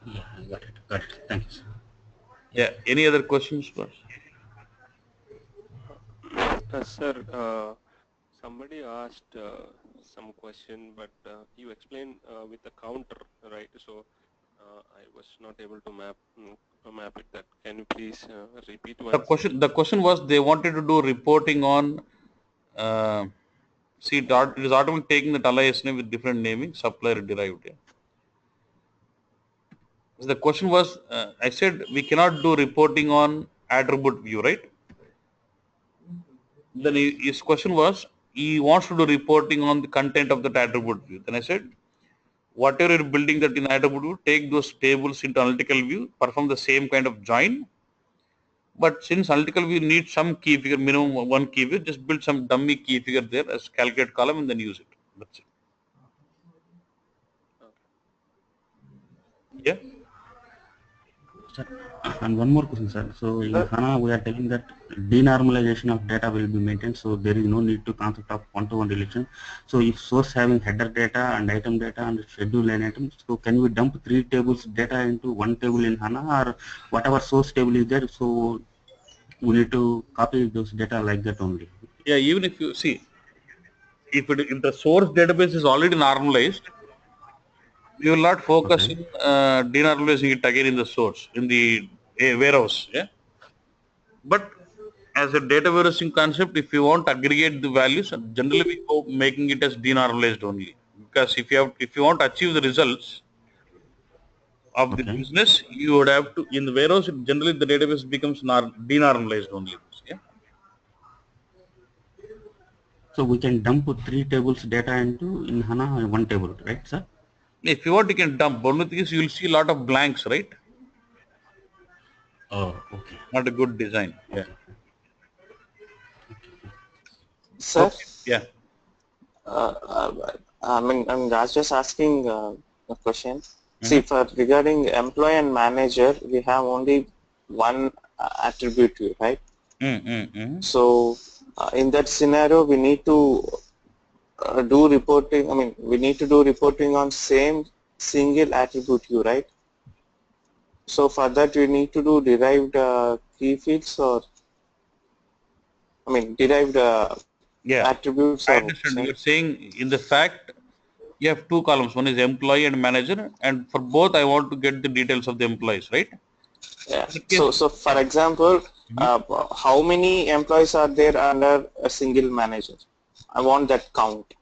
Yeah, I got it. Got it. Thank you, sir. Yeah. Any other questions, boss? Sir, somebody asked some question, but you explained with the counter, right? So I was not able to map it. That can you please repeat once? The question was, they wanted to do reporting on. See, it is automatically taking the alias name with different naming, supplier derived. Yeah. So the question was, I said we cannot do reporting on attribute view, right? Then his question was, he wants to do reporting on the content of that attribute view. Then I said, whatever you're building that in attribute view, take those tables into analytical view, perform the same kind of join. But since analytical view needs some key figure, minimum one key figure, just build some dummy key figure there as calculate column and then use it. That's it. Yeah. Sir, and one more question, sir. So in HANA, we are telling that denormalization of data will be maintained, so there is no need to concept of one-to-one relation. So if source having header data and item data and schedule line items, so can we dump 3 tables data into one table in HANA, or whatever source table is there, so we need to copy those data like that only? Yeah, even if you see, if the source database is already normalized, we will not focus in denormalizing it again in the source, in the warehouse. Yeah. But as a data warehousing concept, if you want to aggregate the values, generally we go making it as denormalized only. Because if you want to achieve the results of the business, you would have to, in the warehouse, generally the database becomes denormalized only. Yeah. So we can dump 3 tables data into in HANA one table, right, sir? If you want, you can dump. Only thing is, you will see a lot of blanks, right? Oh, okay. Not a good design. Yeah. Sir? Okay. Yeah. I mean, I was just asking a question. See, for regarding employee and manager, we have only one attribute view, right? Mm-hmm. So in that scenario, we need to do reporting. I mean, we need to do reporting on same single attribute view, right? So for that, we need to do derived key fields, or I mean, derived Yeah, attributes, I or understand. right? You're saying in the fact you have two columns. One is employee and manager, and for both I want to get the details of the employees, right? Yeah. In that case, So for example, Mhm. how many employees are there under a single manager? I want that count.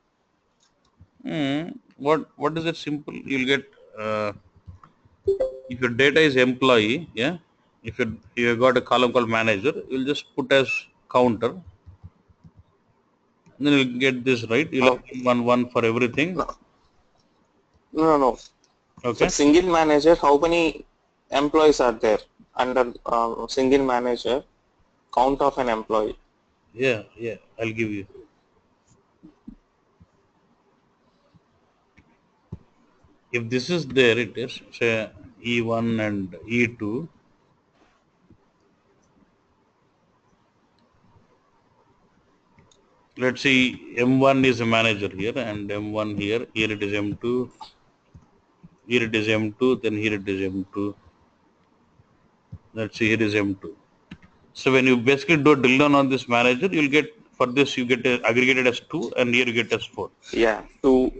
What is it simple? You'll get if your data is employee, yeah. If you got a column called manager, you'll just put as counter. Then you'll get this right. You'll Oh, have one for everything. no, no, no. For Okay. single manager, how many employees are there under single manager? Count of an employee. Yeah, I'll give you. If this is there, it is say E1 and E2. Let's see, M1 is a manager here and M1 here. Here it is M2. Here it is M2. Then here it is M2. Let's see, here is M2. So when you basically do a drill down on this manager, you'll get for this you get aggregated as 2 and here you get as 4. Yeah, two.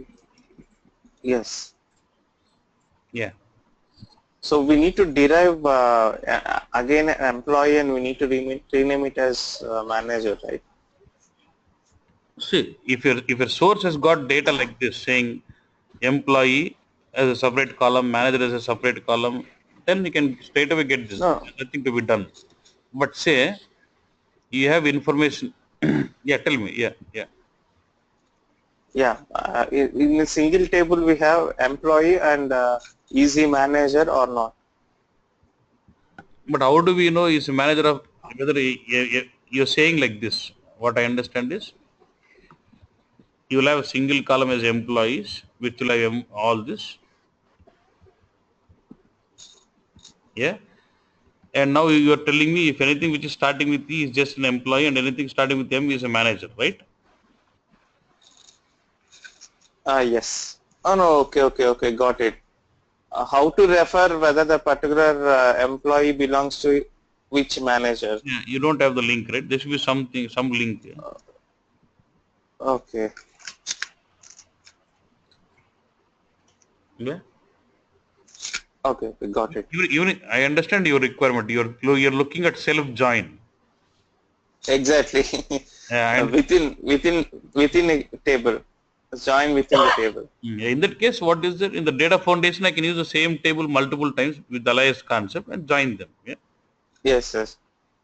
Yes. Yeah. So we need to derive again an employee, and we need to rename it as manager, right? See, if your source has got data like this saying employee as a separate column, manager as a separate column, then you can straight away get this. No. There's nothing to be done. But say you have information. Yeah, tell me. Yeah. Yeah. In a single table, we have employee and easy manager or not. But how do we know he's a manager of whether you're saying like this? What I understand is you will have a single column as employees, which will have all this. Yeah. And now you are telling me if anything which is starting with E is just an employee and anything starting with M is a manager, right? Yes. Oh no. Okay. Got it. How to refer whether the particular employee belongs to which manager? Yeah, you don't have the link, right? There should be something, some link. Okay. Yeah. Okay. Got it. Even I understand your requirement. You're looking at self join. Exactly. And Within a table. Join within the table. in that case, what is it in the data foundation? I can use the same table multiple times with the alias concept and join them. Yeah, Yes.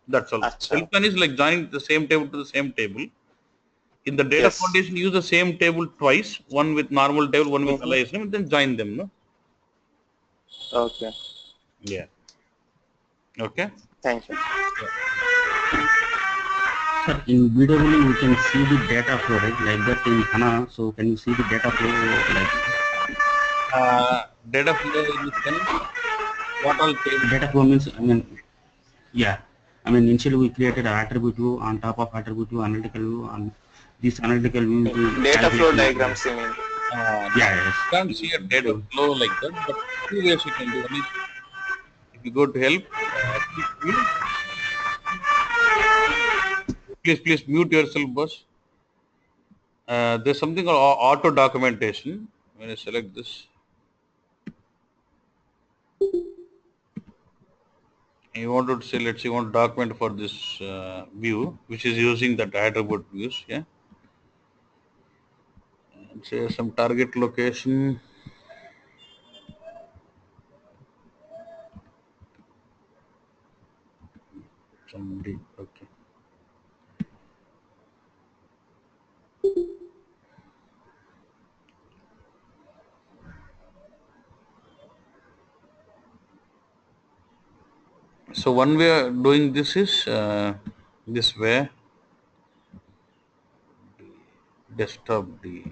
that's all. Self Acha. join is like joining the same table to the same table. In the data Yes. foundation, use the same table twice, one with normal table, one with Mm-hmm. alias name, and then join them. No. Okay. Yeah. Okay. Thank you. Sir, in BW we can see the data flow, right? Like that in HANA. So can you see the data flow like Data flow in the sense, what all came? data flow means yeah. Initially we created an attribute view on top of attribute view, analytical view, on this analytical view to Data flow calculation of diagrams, you mean? yes. You can't see a data flow like that, but two ways you can do. One is if you go to help, please mute yourself, boss. There's something called auto documentation. When I select this, you want to say, let's say, you want to document for this view, which is using that attribute views. Yeah, and say some target location. Somebody, okay. So one way of doing this is this way, desktop D.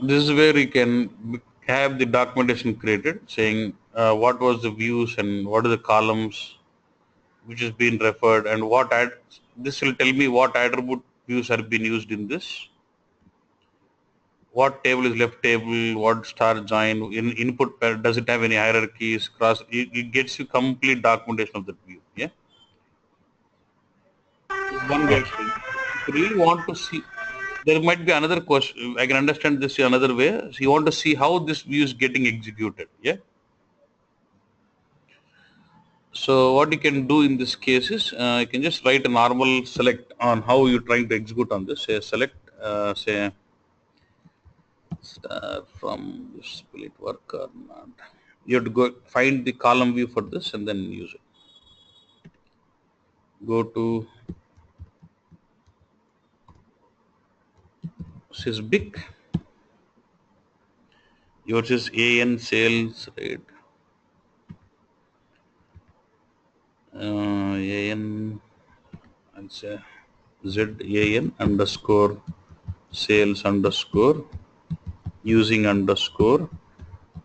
this is where you can have the documentation created saying what was the views and what are the columns which is being referred and what this will tell me what attribute views are being used in this, what table is left table, what star join, in input pair, does it have any hierarchies, cross, it gets you complete documentation of that view. Yeah. One way of saying. If you really want to see, there might be another question. I can understand this another way. So you want to see how this view is getting executed. Yeah. So what you can do in this case is you can just write a normal select on how you're trying to execute on this. Say select, say start from this. Will it work or not? You have to go find the column view for this and then use it. Go to Sysbic. Yours is AN sales rate. AN, I'll say ZAN underscore sales underscore using underscore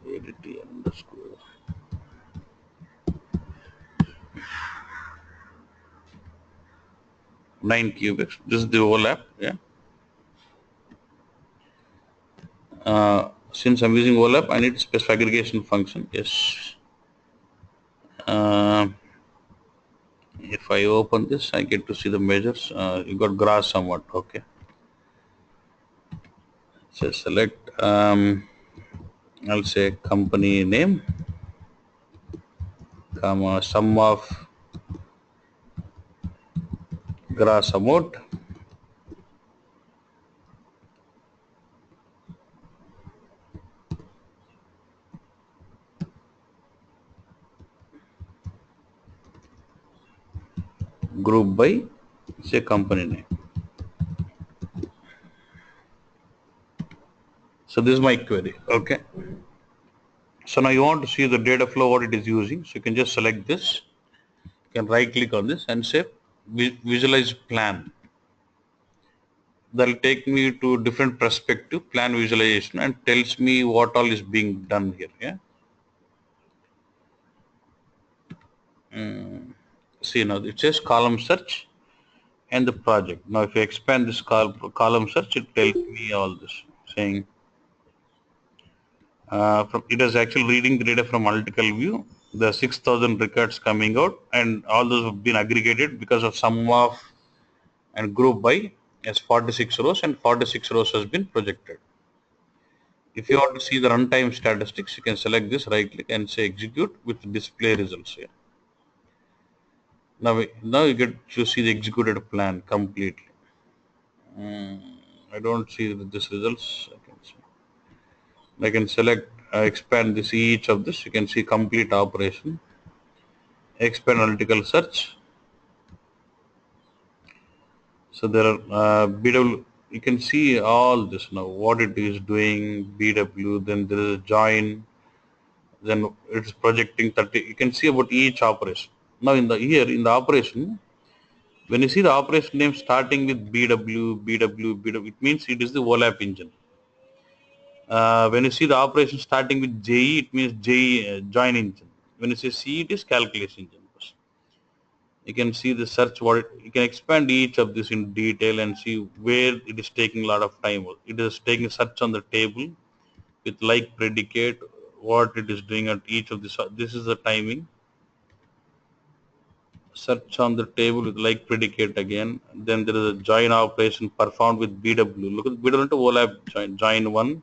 ADT underscore 9 cubics. This is the overlap. Yeah. Since I'm using overlap, I need specify aggregation function. Yes. If I open this, I get to see the measures. You got grass somewhat. Okay. So select. I'll say company name, comma sum of grass amount. Group by say company name. So this is my query. Okay. So now you want to see the data flow, what it is using. So you can just select this. You can right click on this and say visualize plan. That will take me to different perspective, plan visualization, and tells me what all is being done here. Yeah. See now it says column search and the project. Now if you expand this column search, it tells me all this, saying it is actually reading the data from analytical view. The 6,000 records coming out, and all those have been aggregated because of sum of and group by as 46 rows, and 46 rows has been projected. If you want to see the runtime statistics, you can select this, right click and say execute with display results here. Now you get to see the executed plan completely. I don't see this results. I can select, expand this, each of this. You can see complete operation. Expand analytical search. So there are BW. You can see all this now. What it is doing, BW. Then there is a join. Then it's projecting 30. You can see about each operation. Now in the operation, when you see the operation name starting with BW, it means it is the overlap engine. When you see the operation starting with JE, it means JE join engine. When you say C, it is calculation engine. You can see the search, you can expand each of this in detail and see where it is taking a lot of time. It is taking search on the table with like predicate, what it is doing at each of this. This is the timing. Search on the table with like predicate again. Then there is a join operation performed with BW. Look at BW to overlap join. Join 1,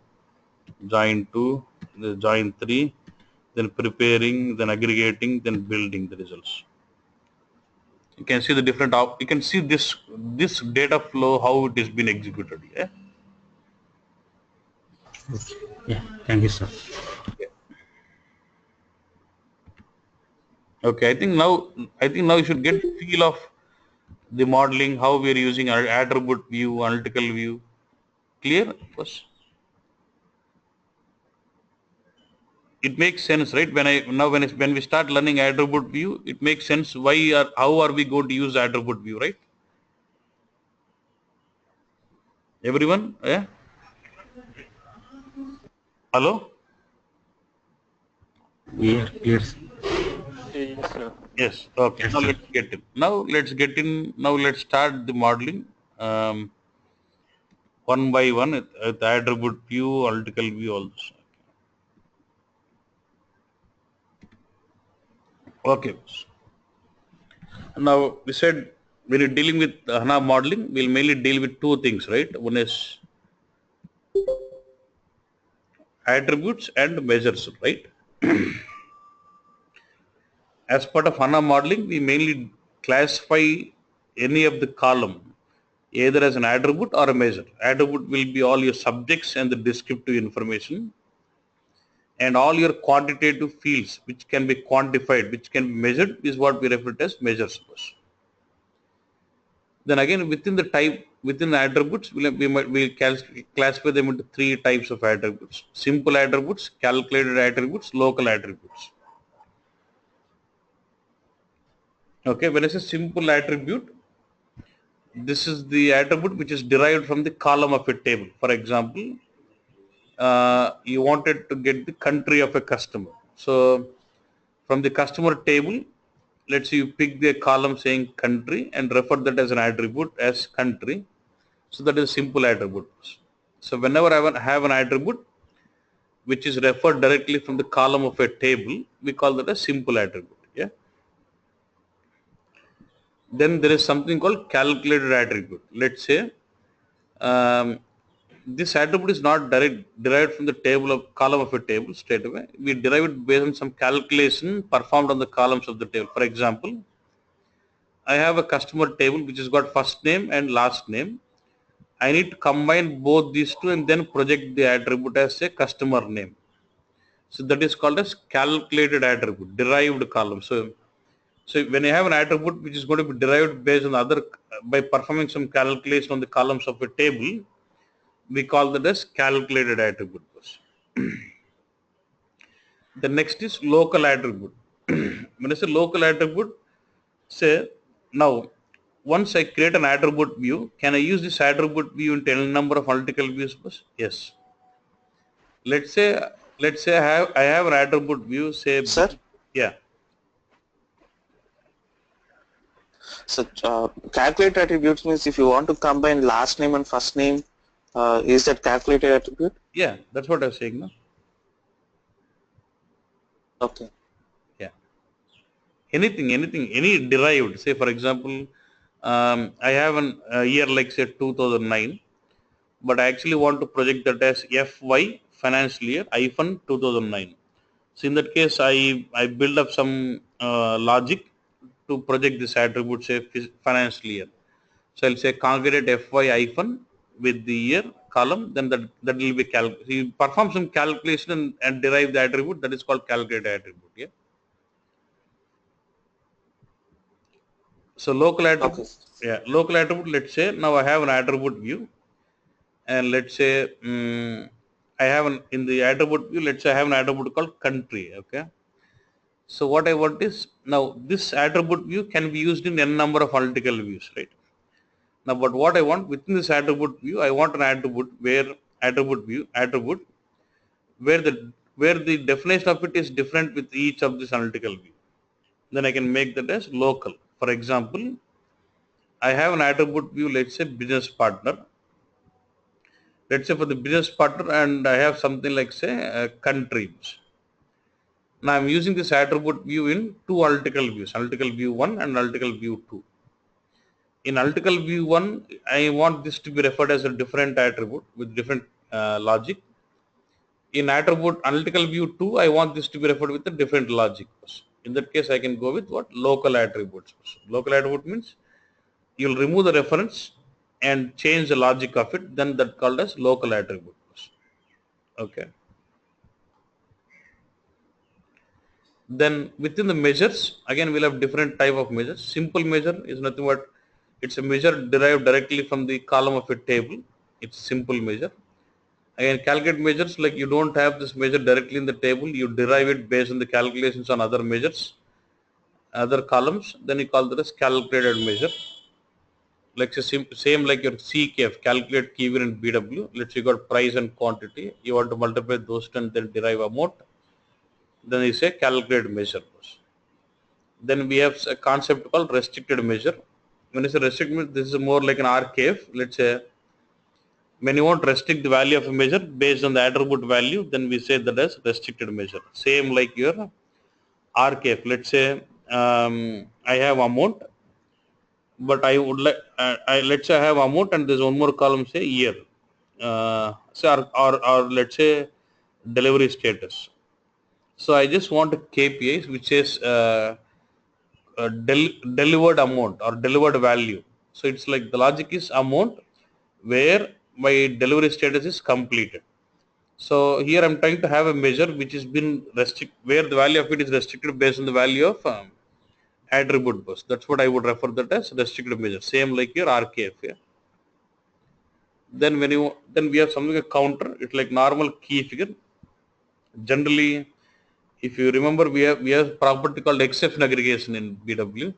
join 2, join 3, then preparing, then aggregating, then building the results. You can see the different, you can see this data flow, how it is being executed. Yeah. Okay. Yeah. Thank you, sir. Okay. I think now you should get feel of the modeling, how we are using our attribute view, analytical view. Clear? First. It makes sense, right? When we start learning attribute view, it makes sense how are we going to use attribute view, right? Everyone, yeah. Hello? Clear, clear. Yes, sir. Yes. Okay. Yes, Now sir. let's get in. Now let's start the modeling one by one with the attribute view, article view also. Okay. Now we said when you're dealing with HANA modeling, we'll mainly deal with two things, right? One is attributes and measures, right? As part of HANA modeling, we mainly classify any of the column either as an attribute or a measure. Attribute will be all your subjects and the descriptive information, and all your quantitative fields which can be quantified, which can be measured, is what we refer to as measures. Then again, within the attributes, we'll classify them into three types of attributes: simple attributes, calculated attributes, local attributes. Okay, when I say simple attribute, this is the attribute which is derived from the column of a table. For example, you wanted to get the country of a customer. So from the customer table, let's say you pick the column saying country and refer that as an attribute as country. So that is a simple attribute. So whenever I have an attribute which is referred directly from the column of a table, we call that a simple attribute. Yeah. Then there is something called calculated attribute. Let's say this attribute is not derived from the table of column of a table straight away. We derive it based on some calculation performed on the columns of the table. For example, I have a customer table which has got first name and last name. I need to combine both these two and then project the attribute as a customer name. So that is called as calculated attribute, derived column. So when you have an attribute which is going to be derived based on other, by performing some calculation on the columns of a table, we call that as calculated attribute. The next is local attribute. When I say local attribute, say now once I create an attribute view, can I use this attribute view into any number of analytical views? Yes. Let's say I have an attribute view, say Sir? yeah. So calculate attributes means if you want to combine last name and first name, is that calculated attribute? Yeah, that's what I was saying. No? Okay. Yeah. Any derived. Say for example, I have a year like say 2009, but I actually want to project that as FY financial year hyphen 2009. So in that case, I build up some logic to project this attribute say financial year. So I'll say concatenate FY hyphen with the year column, then that will be you perform some calculation and derive the attribute that is called calculated attribute. Yeah. So local attribute, Okay. yeah, local attribute. Let's say now I have an attribute view, and let's say I have in the attribute view. Let's say I have an attribute called country. Okay. So what I want is now this attribute view can be used in n number of analytical views, right? Now, but what I want within this attribute view, I want an attribute where the definition of it is different with each of this analytical view. Then I can make that as local. For example, I have an attribute view, let's say business partner. Let's say for the business partner, and I have something like say countries. Now I'm using this attribute view in two analytical views, analytical view 1 and analytical view 2. In analytical view 1, I want this to be referred as a different attribute with different logic. In attribute analytical view 2, I want this to be referred with a different logic. In that case, I can go with what? Local attributes. Local attribute means you'll remove the reference and change the logic of it, then that called as local attribute. Okay. Then within the measures, again we'll have different type of measures. Simple measure is nothing but it's a measure derived directly from the column of a table. It's simple measure. Again, calculate measures, like you don't have this measure directly in the table, you derive it based on the calculations on other measures, other columns, then you call that as calculated measure. Like same like your CKF, calculate keyword in BW. Let's say you got price and quantity. You want to multiply those and then derive amount. Then you say calculate measure. Then we have a concept called restricted measure. When it's a restricted, this is more like an RKF. Let's say when you want to restrict the value of a measure based on the attribute value, then we say that as restricted measure. Same like your RKF. Let's say I have amount, but I would like let's say I have amount and there's one more column say year. Or let's say delivery status. So I just want a KPIs which is delivered amount or delivered value. So it's like the logic is amount where my delivery status is completed. So here I'm trying to have a measure which has been where the value of it is restricted based on the value of attribute bus. That's what I would refer that as restricted measure. Same like your RKF. Yeah. Then then we have something a counter. It's like normal key figure. Generally, if you remember, we have property called exception aggregation in BW.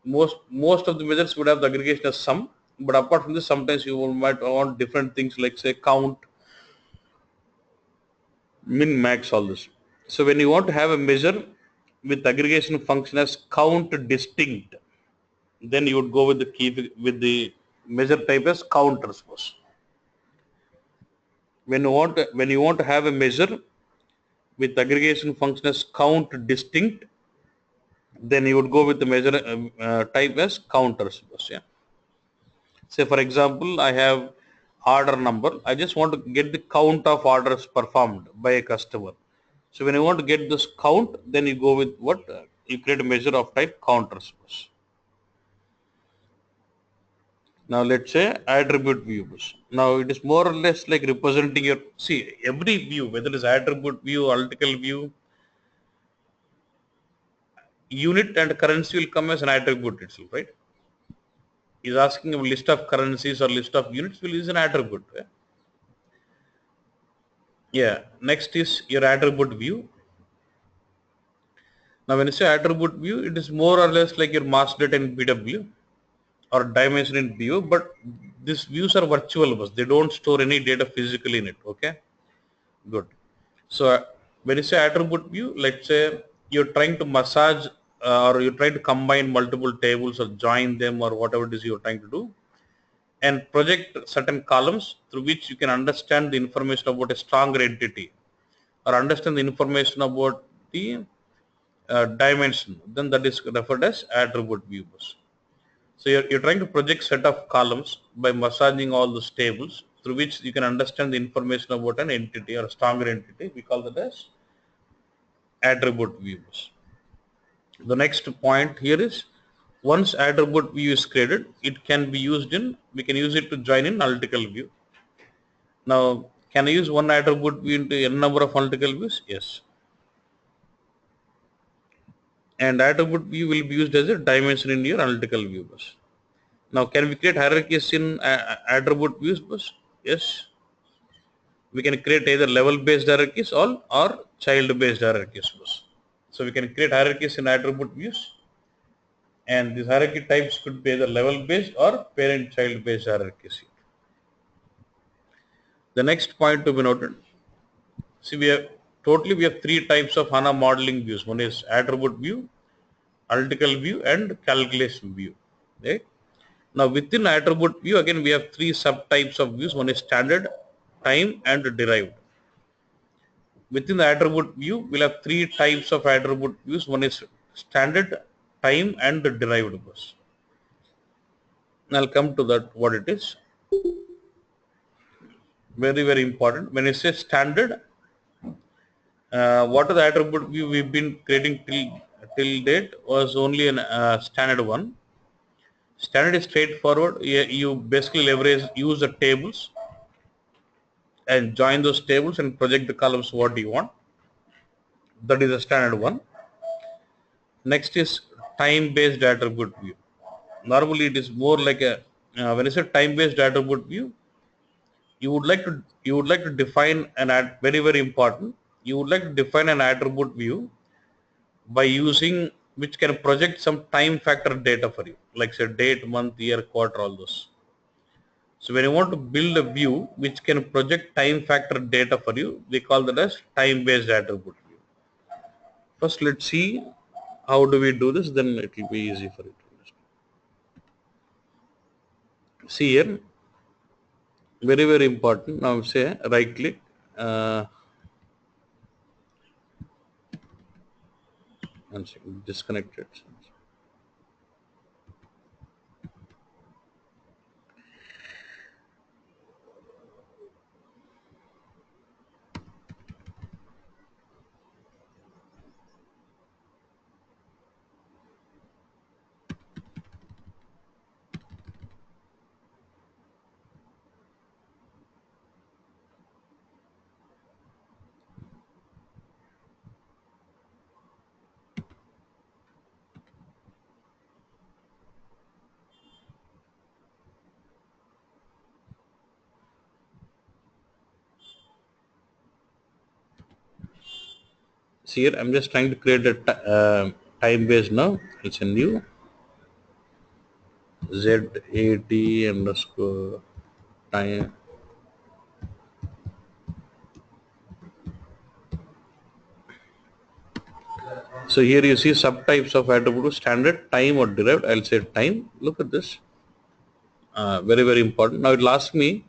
Most of the measures would have the aggregation as sum, but apart from this, sometimes you might want different things like say count, min, max, all this. So when you want to have a measure with aggregation function as count distinct, then you would go with the measure type as count, suppose. When you want to have a measure with aggregation function as count distinct, then you would go with the measure type as counter, suppose. Yeah. Say for example, I have order number. I just want to get the count of orders performed by a customer. So when you want to get this count, then you go with what? You create a measure of type counter, suppose. Now let's say attribute views. Now it is more or less like representing your, see, every view, whether it is attribute view, article view, unit and currency will come as an attribute itself, right? Is asking a list of currencies or list of units will use an attribute. Right? Yeah. Next is your attribute view. Now when you say attribute view, it is more or less like your master data in BW or dimension in BW, but these views are virtual bus. They don't store any data physically in it. Okay. Good. So when you say attribute view, let's say you're trying to massage or you're trying to combine multiple tables or join them or whatever it is you're trying to do, and project certain columns through which you can understand the information about a stronger entity or understand the information about the dimension, then that is referred as attribute views. So you're trying to project set of columns by massaging all those tables through which you can understand the information about an entity or a stronger entity. We call that as attribute views. The next point here is once attribute view is created, it can be used in, we can use it to join in analytical view. Now, can I use one attribute view into n number of analytical views? Yes. And attribute view will be used as a dimension in your analytical view bus. Now, can we create hierarchies in attribute views bus? Yes. We can create either level based hierarchies or child based hierarchies bus. So we can create hierarchies in attribute views, and these hierarchy types could be either level based or parent child based hierarchies. The next point to be noted, see, we have three types of HANA modeling views. One is attribute view, analytical view, and calculation view. Okay? Now within attribute view, again we have three subtypes of views. One is standard, time, and derived. Within the attribute view, we'll have three types of attribute views. One is standard, time, and derived views. I'll come to that what it is. Very, very important. When you say standard, what are the attribute view we've been creating till date was only an standard one. Standard is straightforward. You basically use the tables and join those tables and project the columns what you want. That is a standard one. Next is time-based attribute view. Normally it is more like a when you say time-based attribute view, you would like to define very, very important. You would like to define an attribute view by using which can project some time factor data for you, like say date, month, year, quarter, all those. So when you want to build a view which can project time factor data for you, we call that as time-based attribute view. First, let's see how do we do this, then it will be easy for you to understand. See here, very, very important. Now say right click, one second, disconnect it. See here, I'm just trying to create a time base now. It's a new ZAT underscore time. So here you see subtypes of attribute: standard, time, or derived. I'll say time. Look at this. Very, very important. Now it'll ask me,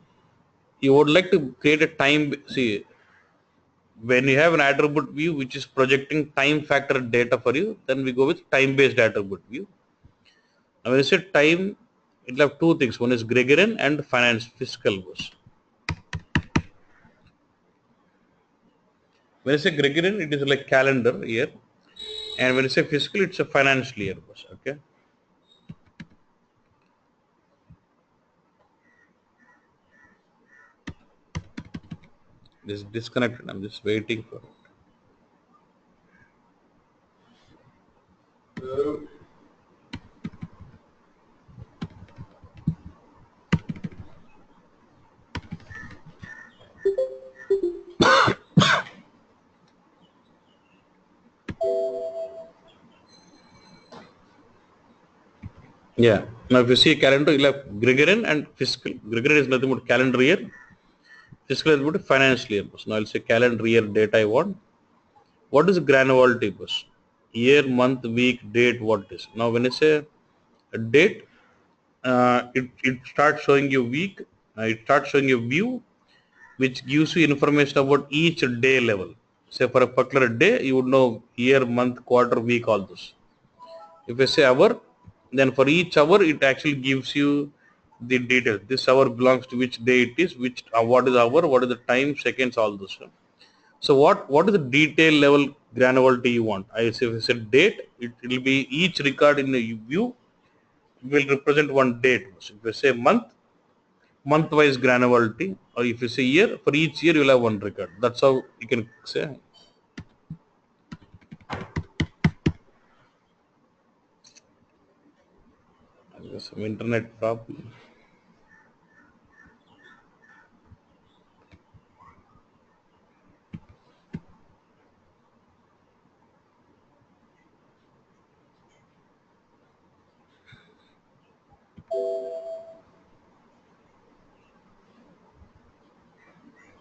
you would like to create a time. See, when you have an attribute view which is projecting time factor data for you, then we go with time-based attribute view. Now when you say time, it'll have two things. One is Gregorian and finance fiscal goes. When you say Gregorian, it is like calendar year, and when you say fiscal, it's a financial year goes. Okay. This is disconnected. I'm just waiting for it. Yeah. Now if you see calendar, you'll have Gregorian and fiscal. Gregorian is nothing but calendar year. Fiscal is about financial year. Now I'll say calendar year data I want. What is granularity bus? Year, month, week, date, what is? Now when I say a date, it starts showing you week, it starts showing you view, which gives you information about each day level. Say for a particular day, you would know year, month, quarter, week, all those. If I say hour, then for each hour, it actually gives you the details. This hour belongs to which day it is, which what is hour, what is the time, seconds, all those. So what is the detail level granularity you want? If I said date, it will be each record in the view will represent one date. So if I say month, month-wise granularity, or if you say year, for each year you'll have one record. That's how you can say. There's some internet problem.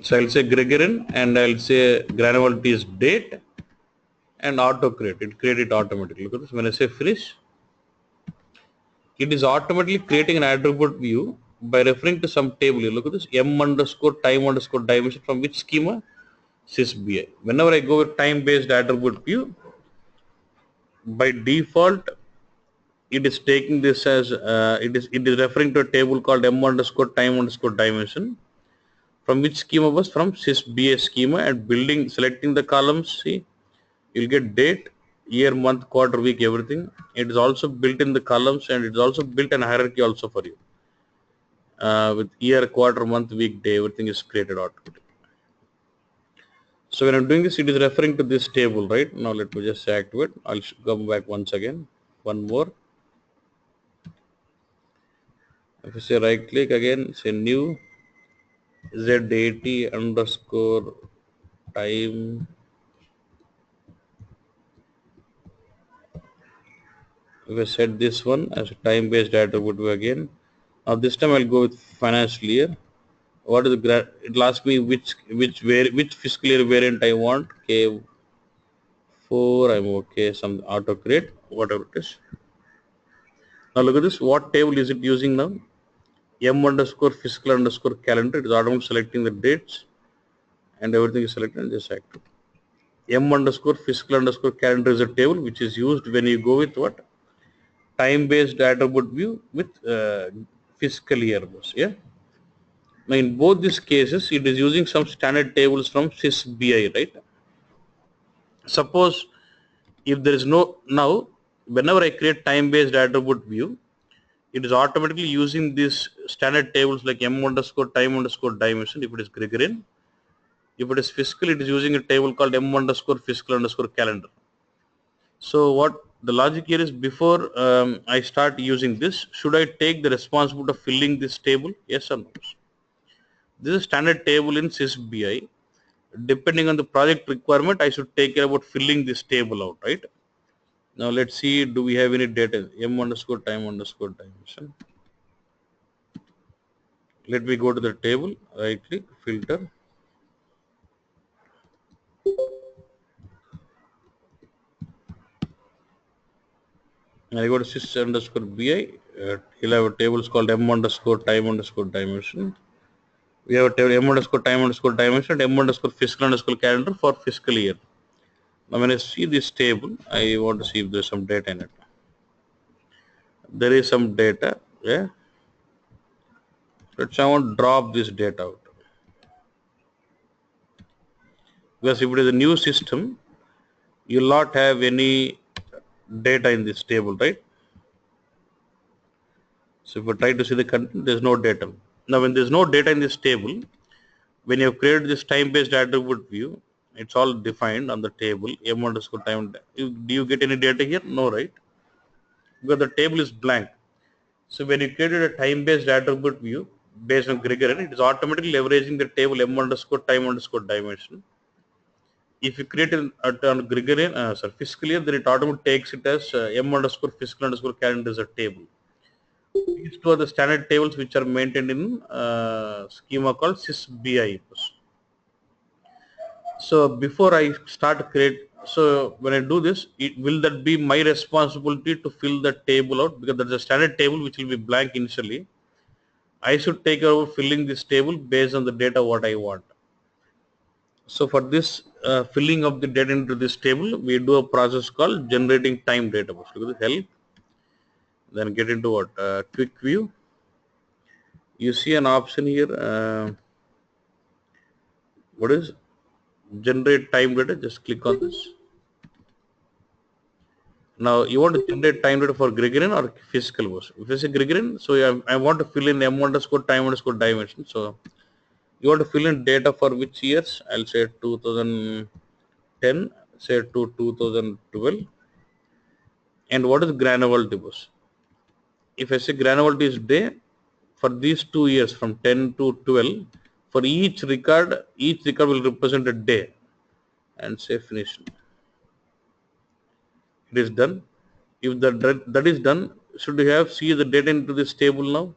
So I'll say Gregorian and I'll say granularity is date and auto create. It create it automatically. Look at this. When I say finish, it is automatically creating an attribute view by referring to some table. You look at this M underscore time underscore dimension from which schema? SAP BW. Whenever I go with time based attribute view, by default it is taking this as it is referring to a table called M underscore time underscore dimension. From which schema was? From SAP BW schema, and building, selecting the columns. See, you'll get date, year, month, quarter, week, everything. It is also built in the columns, and it's also built in hierarchy also for you. With year, quarter, month, week, day, everything is created automatically. So when I'm doing this, it is referring to this table, right? Now let me just activate. I'll come back once again. One more. If you say right click again, say new ZAT underscore time If I set this one as a time-based attribute view again, now this time I'll go with financial year. What is the it'll ask me which fiscal year variant I want. K4, I'm okay. Some auto create, whatever it is. Now look at this. What table is it using now? M underscore fiscal underscore calendar. It is automatically selecting the dates, and everything is selected and just active. M underscore fiscal underscore calendar is a table which is used when you go with what? Time-based attribute view with fiscal year. Yeah. Now in both these cases, it is using some standard tables from SAP BW, right? Suppose if there is no, now whenever I create time-based attribute view, it is automatically using these standard tables like M underscore time underscore dimension if it is Gregorian. If it is fiscal, it is using a table called M underscore fiscal underscore calendar. So what the logic here is, before I start using this, should I take the responsibility of filling this table? Yes or no? This is standard table in SAP BI. Depending on the project requirement, I should take care about filling this table out, right? Now let's see, do we have any data? M underscore time underscore dimension. Let me go to the table, right click, filter. And I go to SAP underscore BI. He'll have a table called M underscore time underscore dimension. We have a table M underscore time underscore dimension and M underscore fiscal underscore calendar for fiscal year. Now when I see this table, I want to see if there's some data in it. There is some data, yeah. Let's say I want to drop this data out. Because if it is a new system, you will not have any data in this table, right? So if you try to see the content, there's no data. Now when there's no data in this table, when you have created this time-based attribute view, it's all defined on the table, M underscore time. Do you get any data here? No, right? Because the table is blank. So when you created a time-based attribute view based on Gregorian, it is automatically leveraging the table M underscore time underscore dimension. If you create it on Gregorian, fiscal year, then it automatically takes it as M underscore fiscal underscore calendar as a table. These two are the standard tables which are maintained in schema called SAP BI. So before I start create, so when I do this, will that be my responsibility to fill the table out, because there's a standard table which will be blank initially. I should take over filling this table based on the data what I want. So for this filling of the data into this table, we do a process called generating time database. Look at the help. Then get into what? Quick view. You see an option here. What is generate time data? Just click on this. Now you want to generate time data for Gregorian or fiscal was. If it's a Gregorian, so I want to fill in M underscore time underscore dimension. So you want to fill in data for which years? I'll say 2010, say to 2012. And what is granularity was? If I say granularity is day, for these 2 years from 10 to 12, for each record will represent a day, and say finish. It is done. If that is done, should you have see the data into this table now?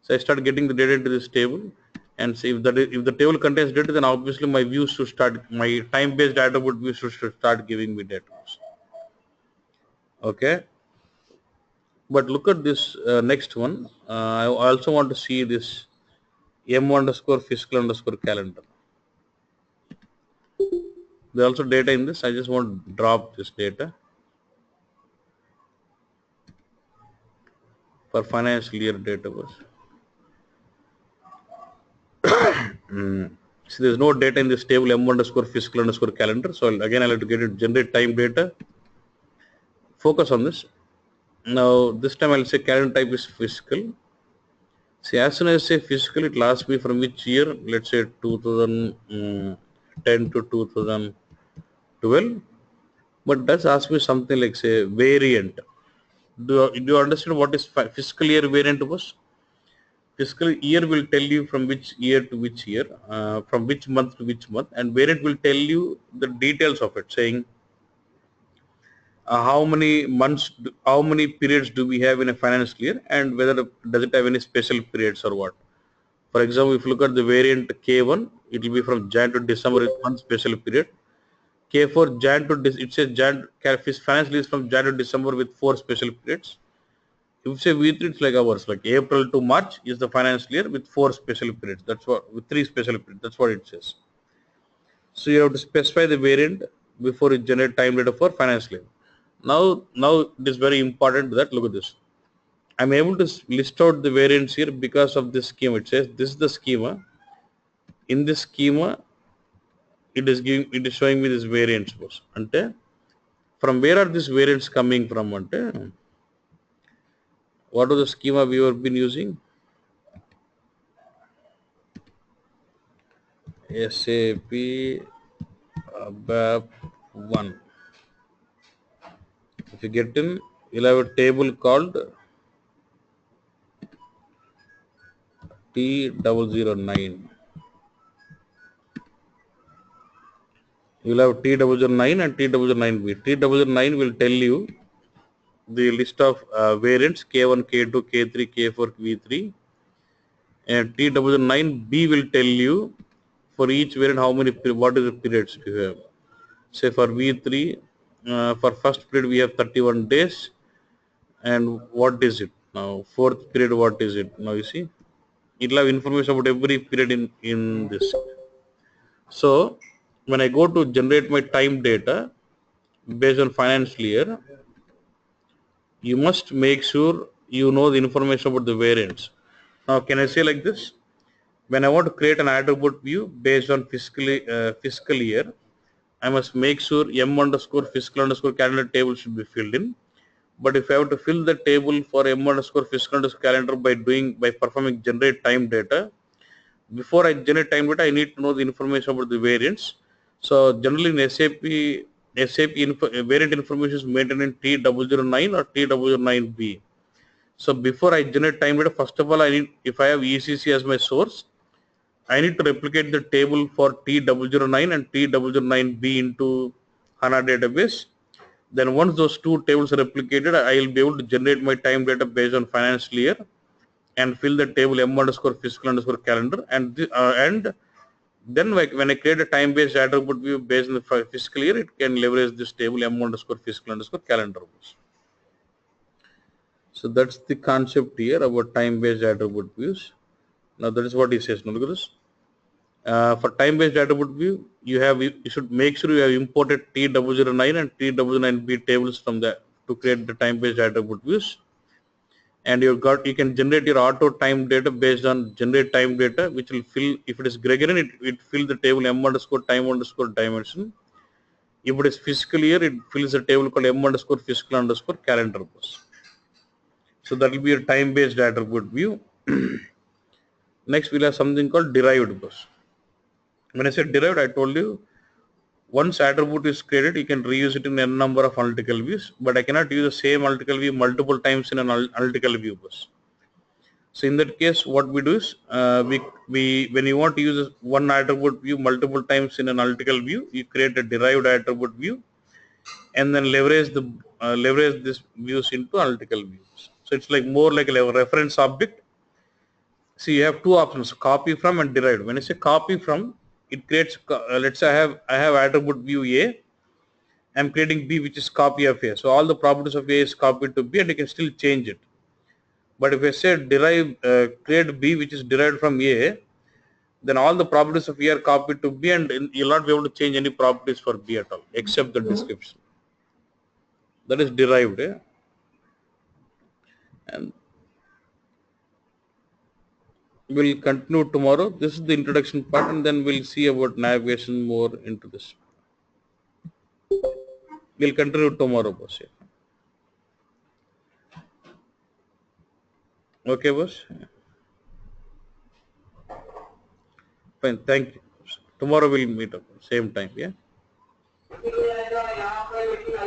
So I start getting the data into this table, and see if the table contains data, then obviously my views should start, my time-based attribute view should start giving me data. Okay. But look at this next one. I also want to see this M underscore fiscal underscore calendar. There also data in this. I just want to drop this data for financial year data was. So there's no data in this table M underscore fiscal underscore calendar. So again, I'll have to get it generate time data. Focus on this. Now this time I'll say calendar type is fiscal. See, as soon as I say fiscal, it will ask me from which year. Let's say 2010 to 2012. But does ask me something like, say, variant. Do you understand what is fiscal year variant was? Fiscal year will tell you from which year to which year, from which month to which month, and variant will tell you the details of it, saying how many months, how many periods do we have in a financial year, and whether does it have any special periods or what. For example, if you look at the variant K1, it will be from Jan to December with one special period. K4, Jan to it says Jan financial year is from Jan to December with 4 special periods. If you say V3, it's like ours, like April to March is the financial year with 4 special periods. That's what, with 3 special periods. That's what it says. So you have to specify the variant before you generate time data for financial year. Now it is very important that look at this. I'm able to list out the variants here because of this schema. It says this is the schema. In this schema, it is showing me this variants. Ante, from where are these variants coming from? Ante, what was the schema we have been using? SAP BW 1. If you get in, you'll have a table called T009. You'll have T009 and T009B. T009 will tell you the list of variants K1, K2, K3, K4, V3, and T009B will tell you for each variant how many, what is the periods you have. Say for V3, for first period we have 31 days, and what is it now? Fourth period, what is it now? You see, it'll have information about every period in this. So when I go to generate my time data based on financial year, you must make sure you know the information about the variants. Now, can I say like this? When I want to create an attribute view based on fiscal year, I must make sure M underscore fiscal underscore calendar table should be filled in. But if I have to fill the table for M underscore fiscal underscore calendar by performing generate time data, before I generate time data, I need to know the information about the variants. So generally in SAP variant information is maintained in T009 or T009B. So before I generate time data, first of all, if I have ECC as my source, I need to replicate the table for T009 and T009B into HANA database. Then once those two tables are replicated, I will be able to generate my time data based on financial year and fill the table M underscore fiscal underscore calendar. And then when I create a time-based attribute view based on the fiscal year, it can leverage this table M underscore fiscal underscore calendar. So that's the concept here about time-based attribute views. Now that is what he says. Now look at this. For time-based attribute view, you should make sure you have imported T009 and T009B tables from to create the time-based attribute views. And you can generate your auto time data based on generate time data, which will fill, if it is Gregorian, it fill the table M underscore time underscore dimension. If it is fiscal year, it fills a table called M underscore fiscal underscore calendar bus. So that will be a time-based attribute view. Next, we'll have something called derived bus. When I said derived, I told you once attribute is created, you can reuse it in a number of analytical views, but I cannot use the same analytical view multiple times in an analytical view bus. So in that case, what we do is, when you want to use one attribute view multiple times in an analytical view, you create a derived attribute view, and then leverage these views into analytical views. So it's like more like a reference object. So you have two options: copy from and derived. When I say copy from, it creates. Let's say I have attribute view A. I'm creating B, which is copy of A. So all the properties of A is copied to B, and you can still change it. But if I say create B, which is derived from A, then all the properties of A are copied to B, and you'll not be able to change any properties for B at all, except the description. That is derived. And we'll continue tomorrow. This is the introduction part, and then we'll see about navigation more into this. We'll continue tomorrow, boss. Okay, boss. Fine. Thank you. Tomorrow we'll meet up same time. Yeah.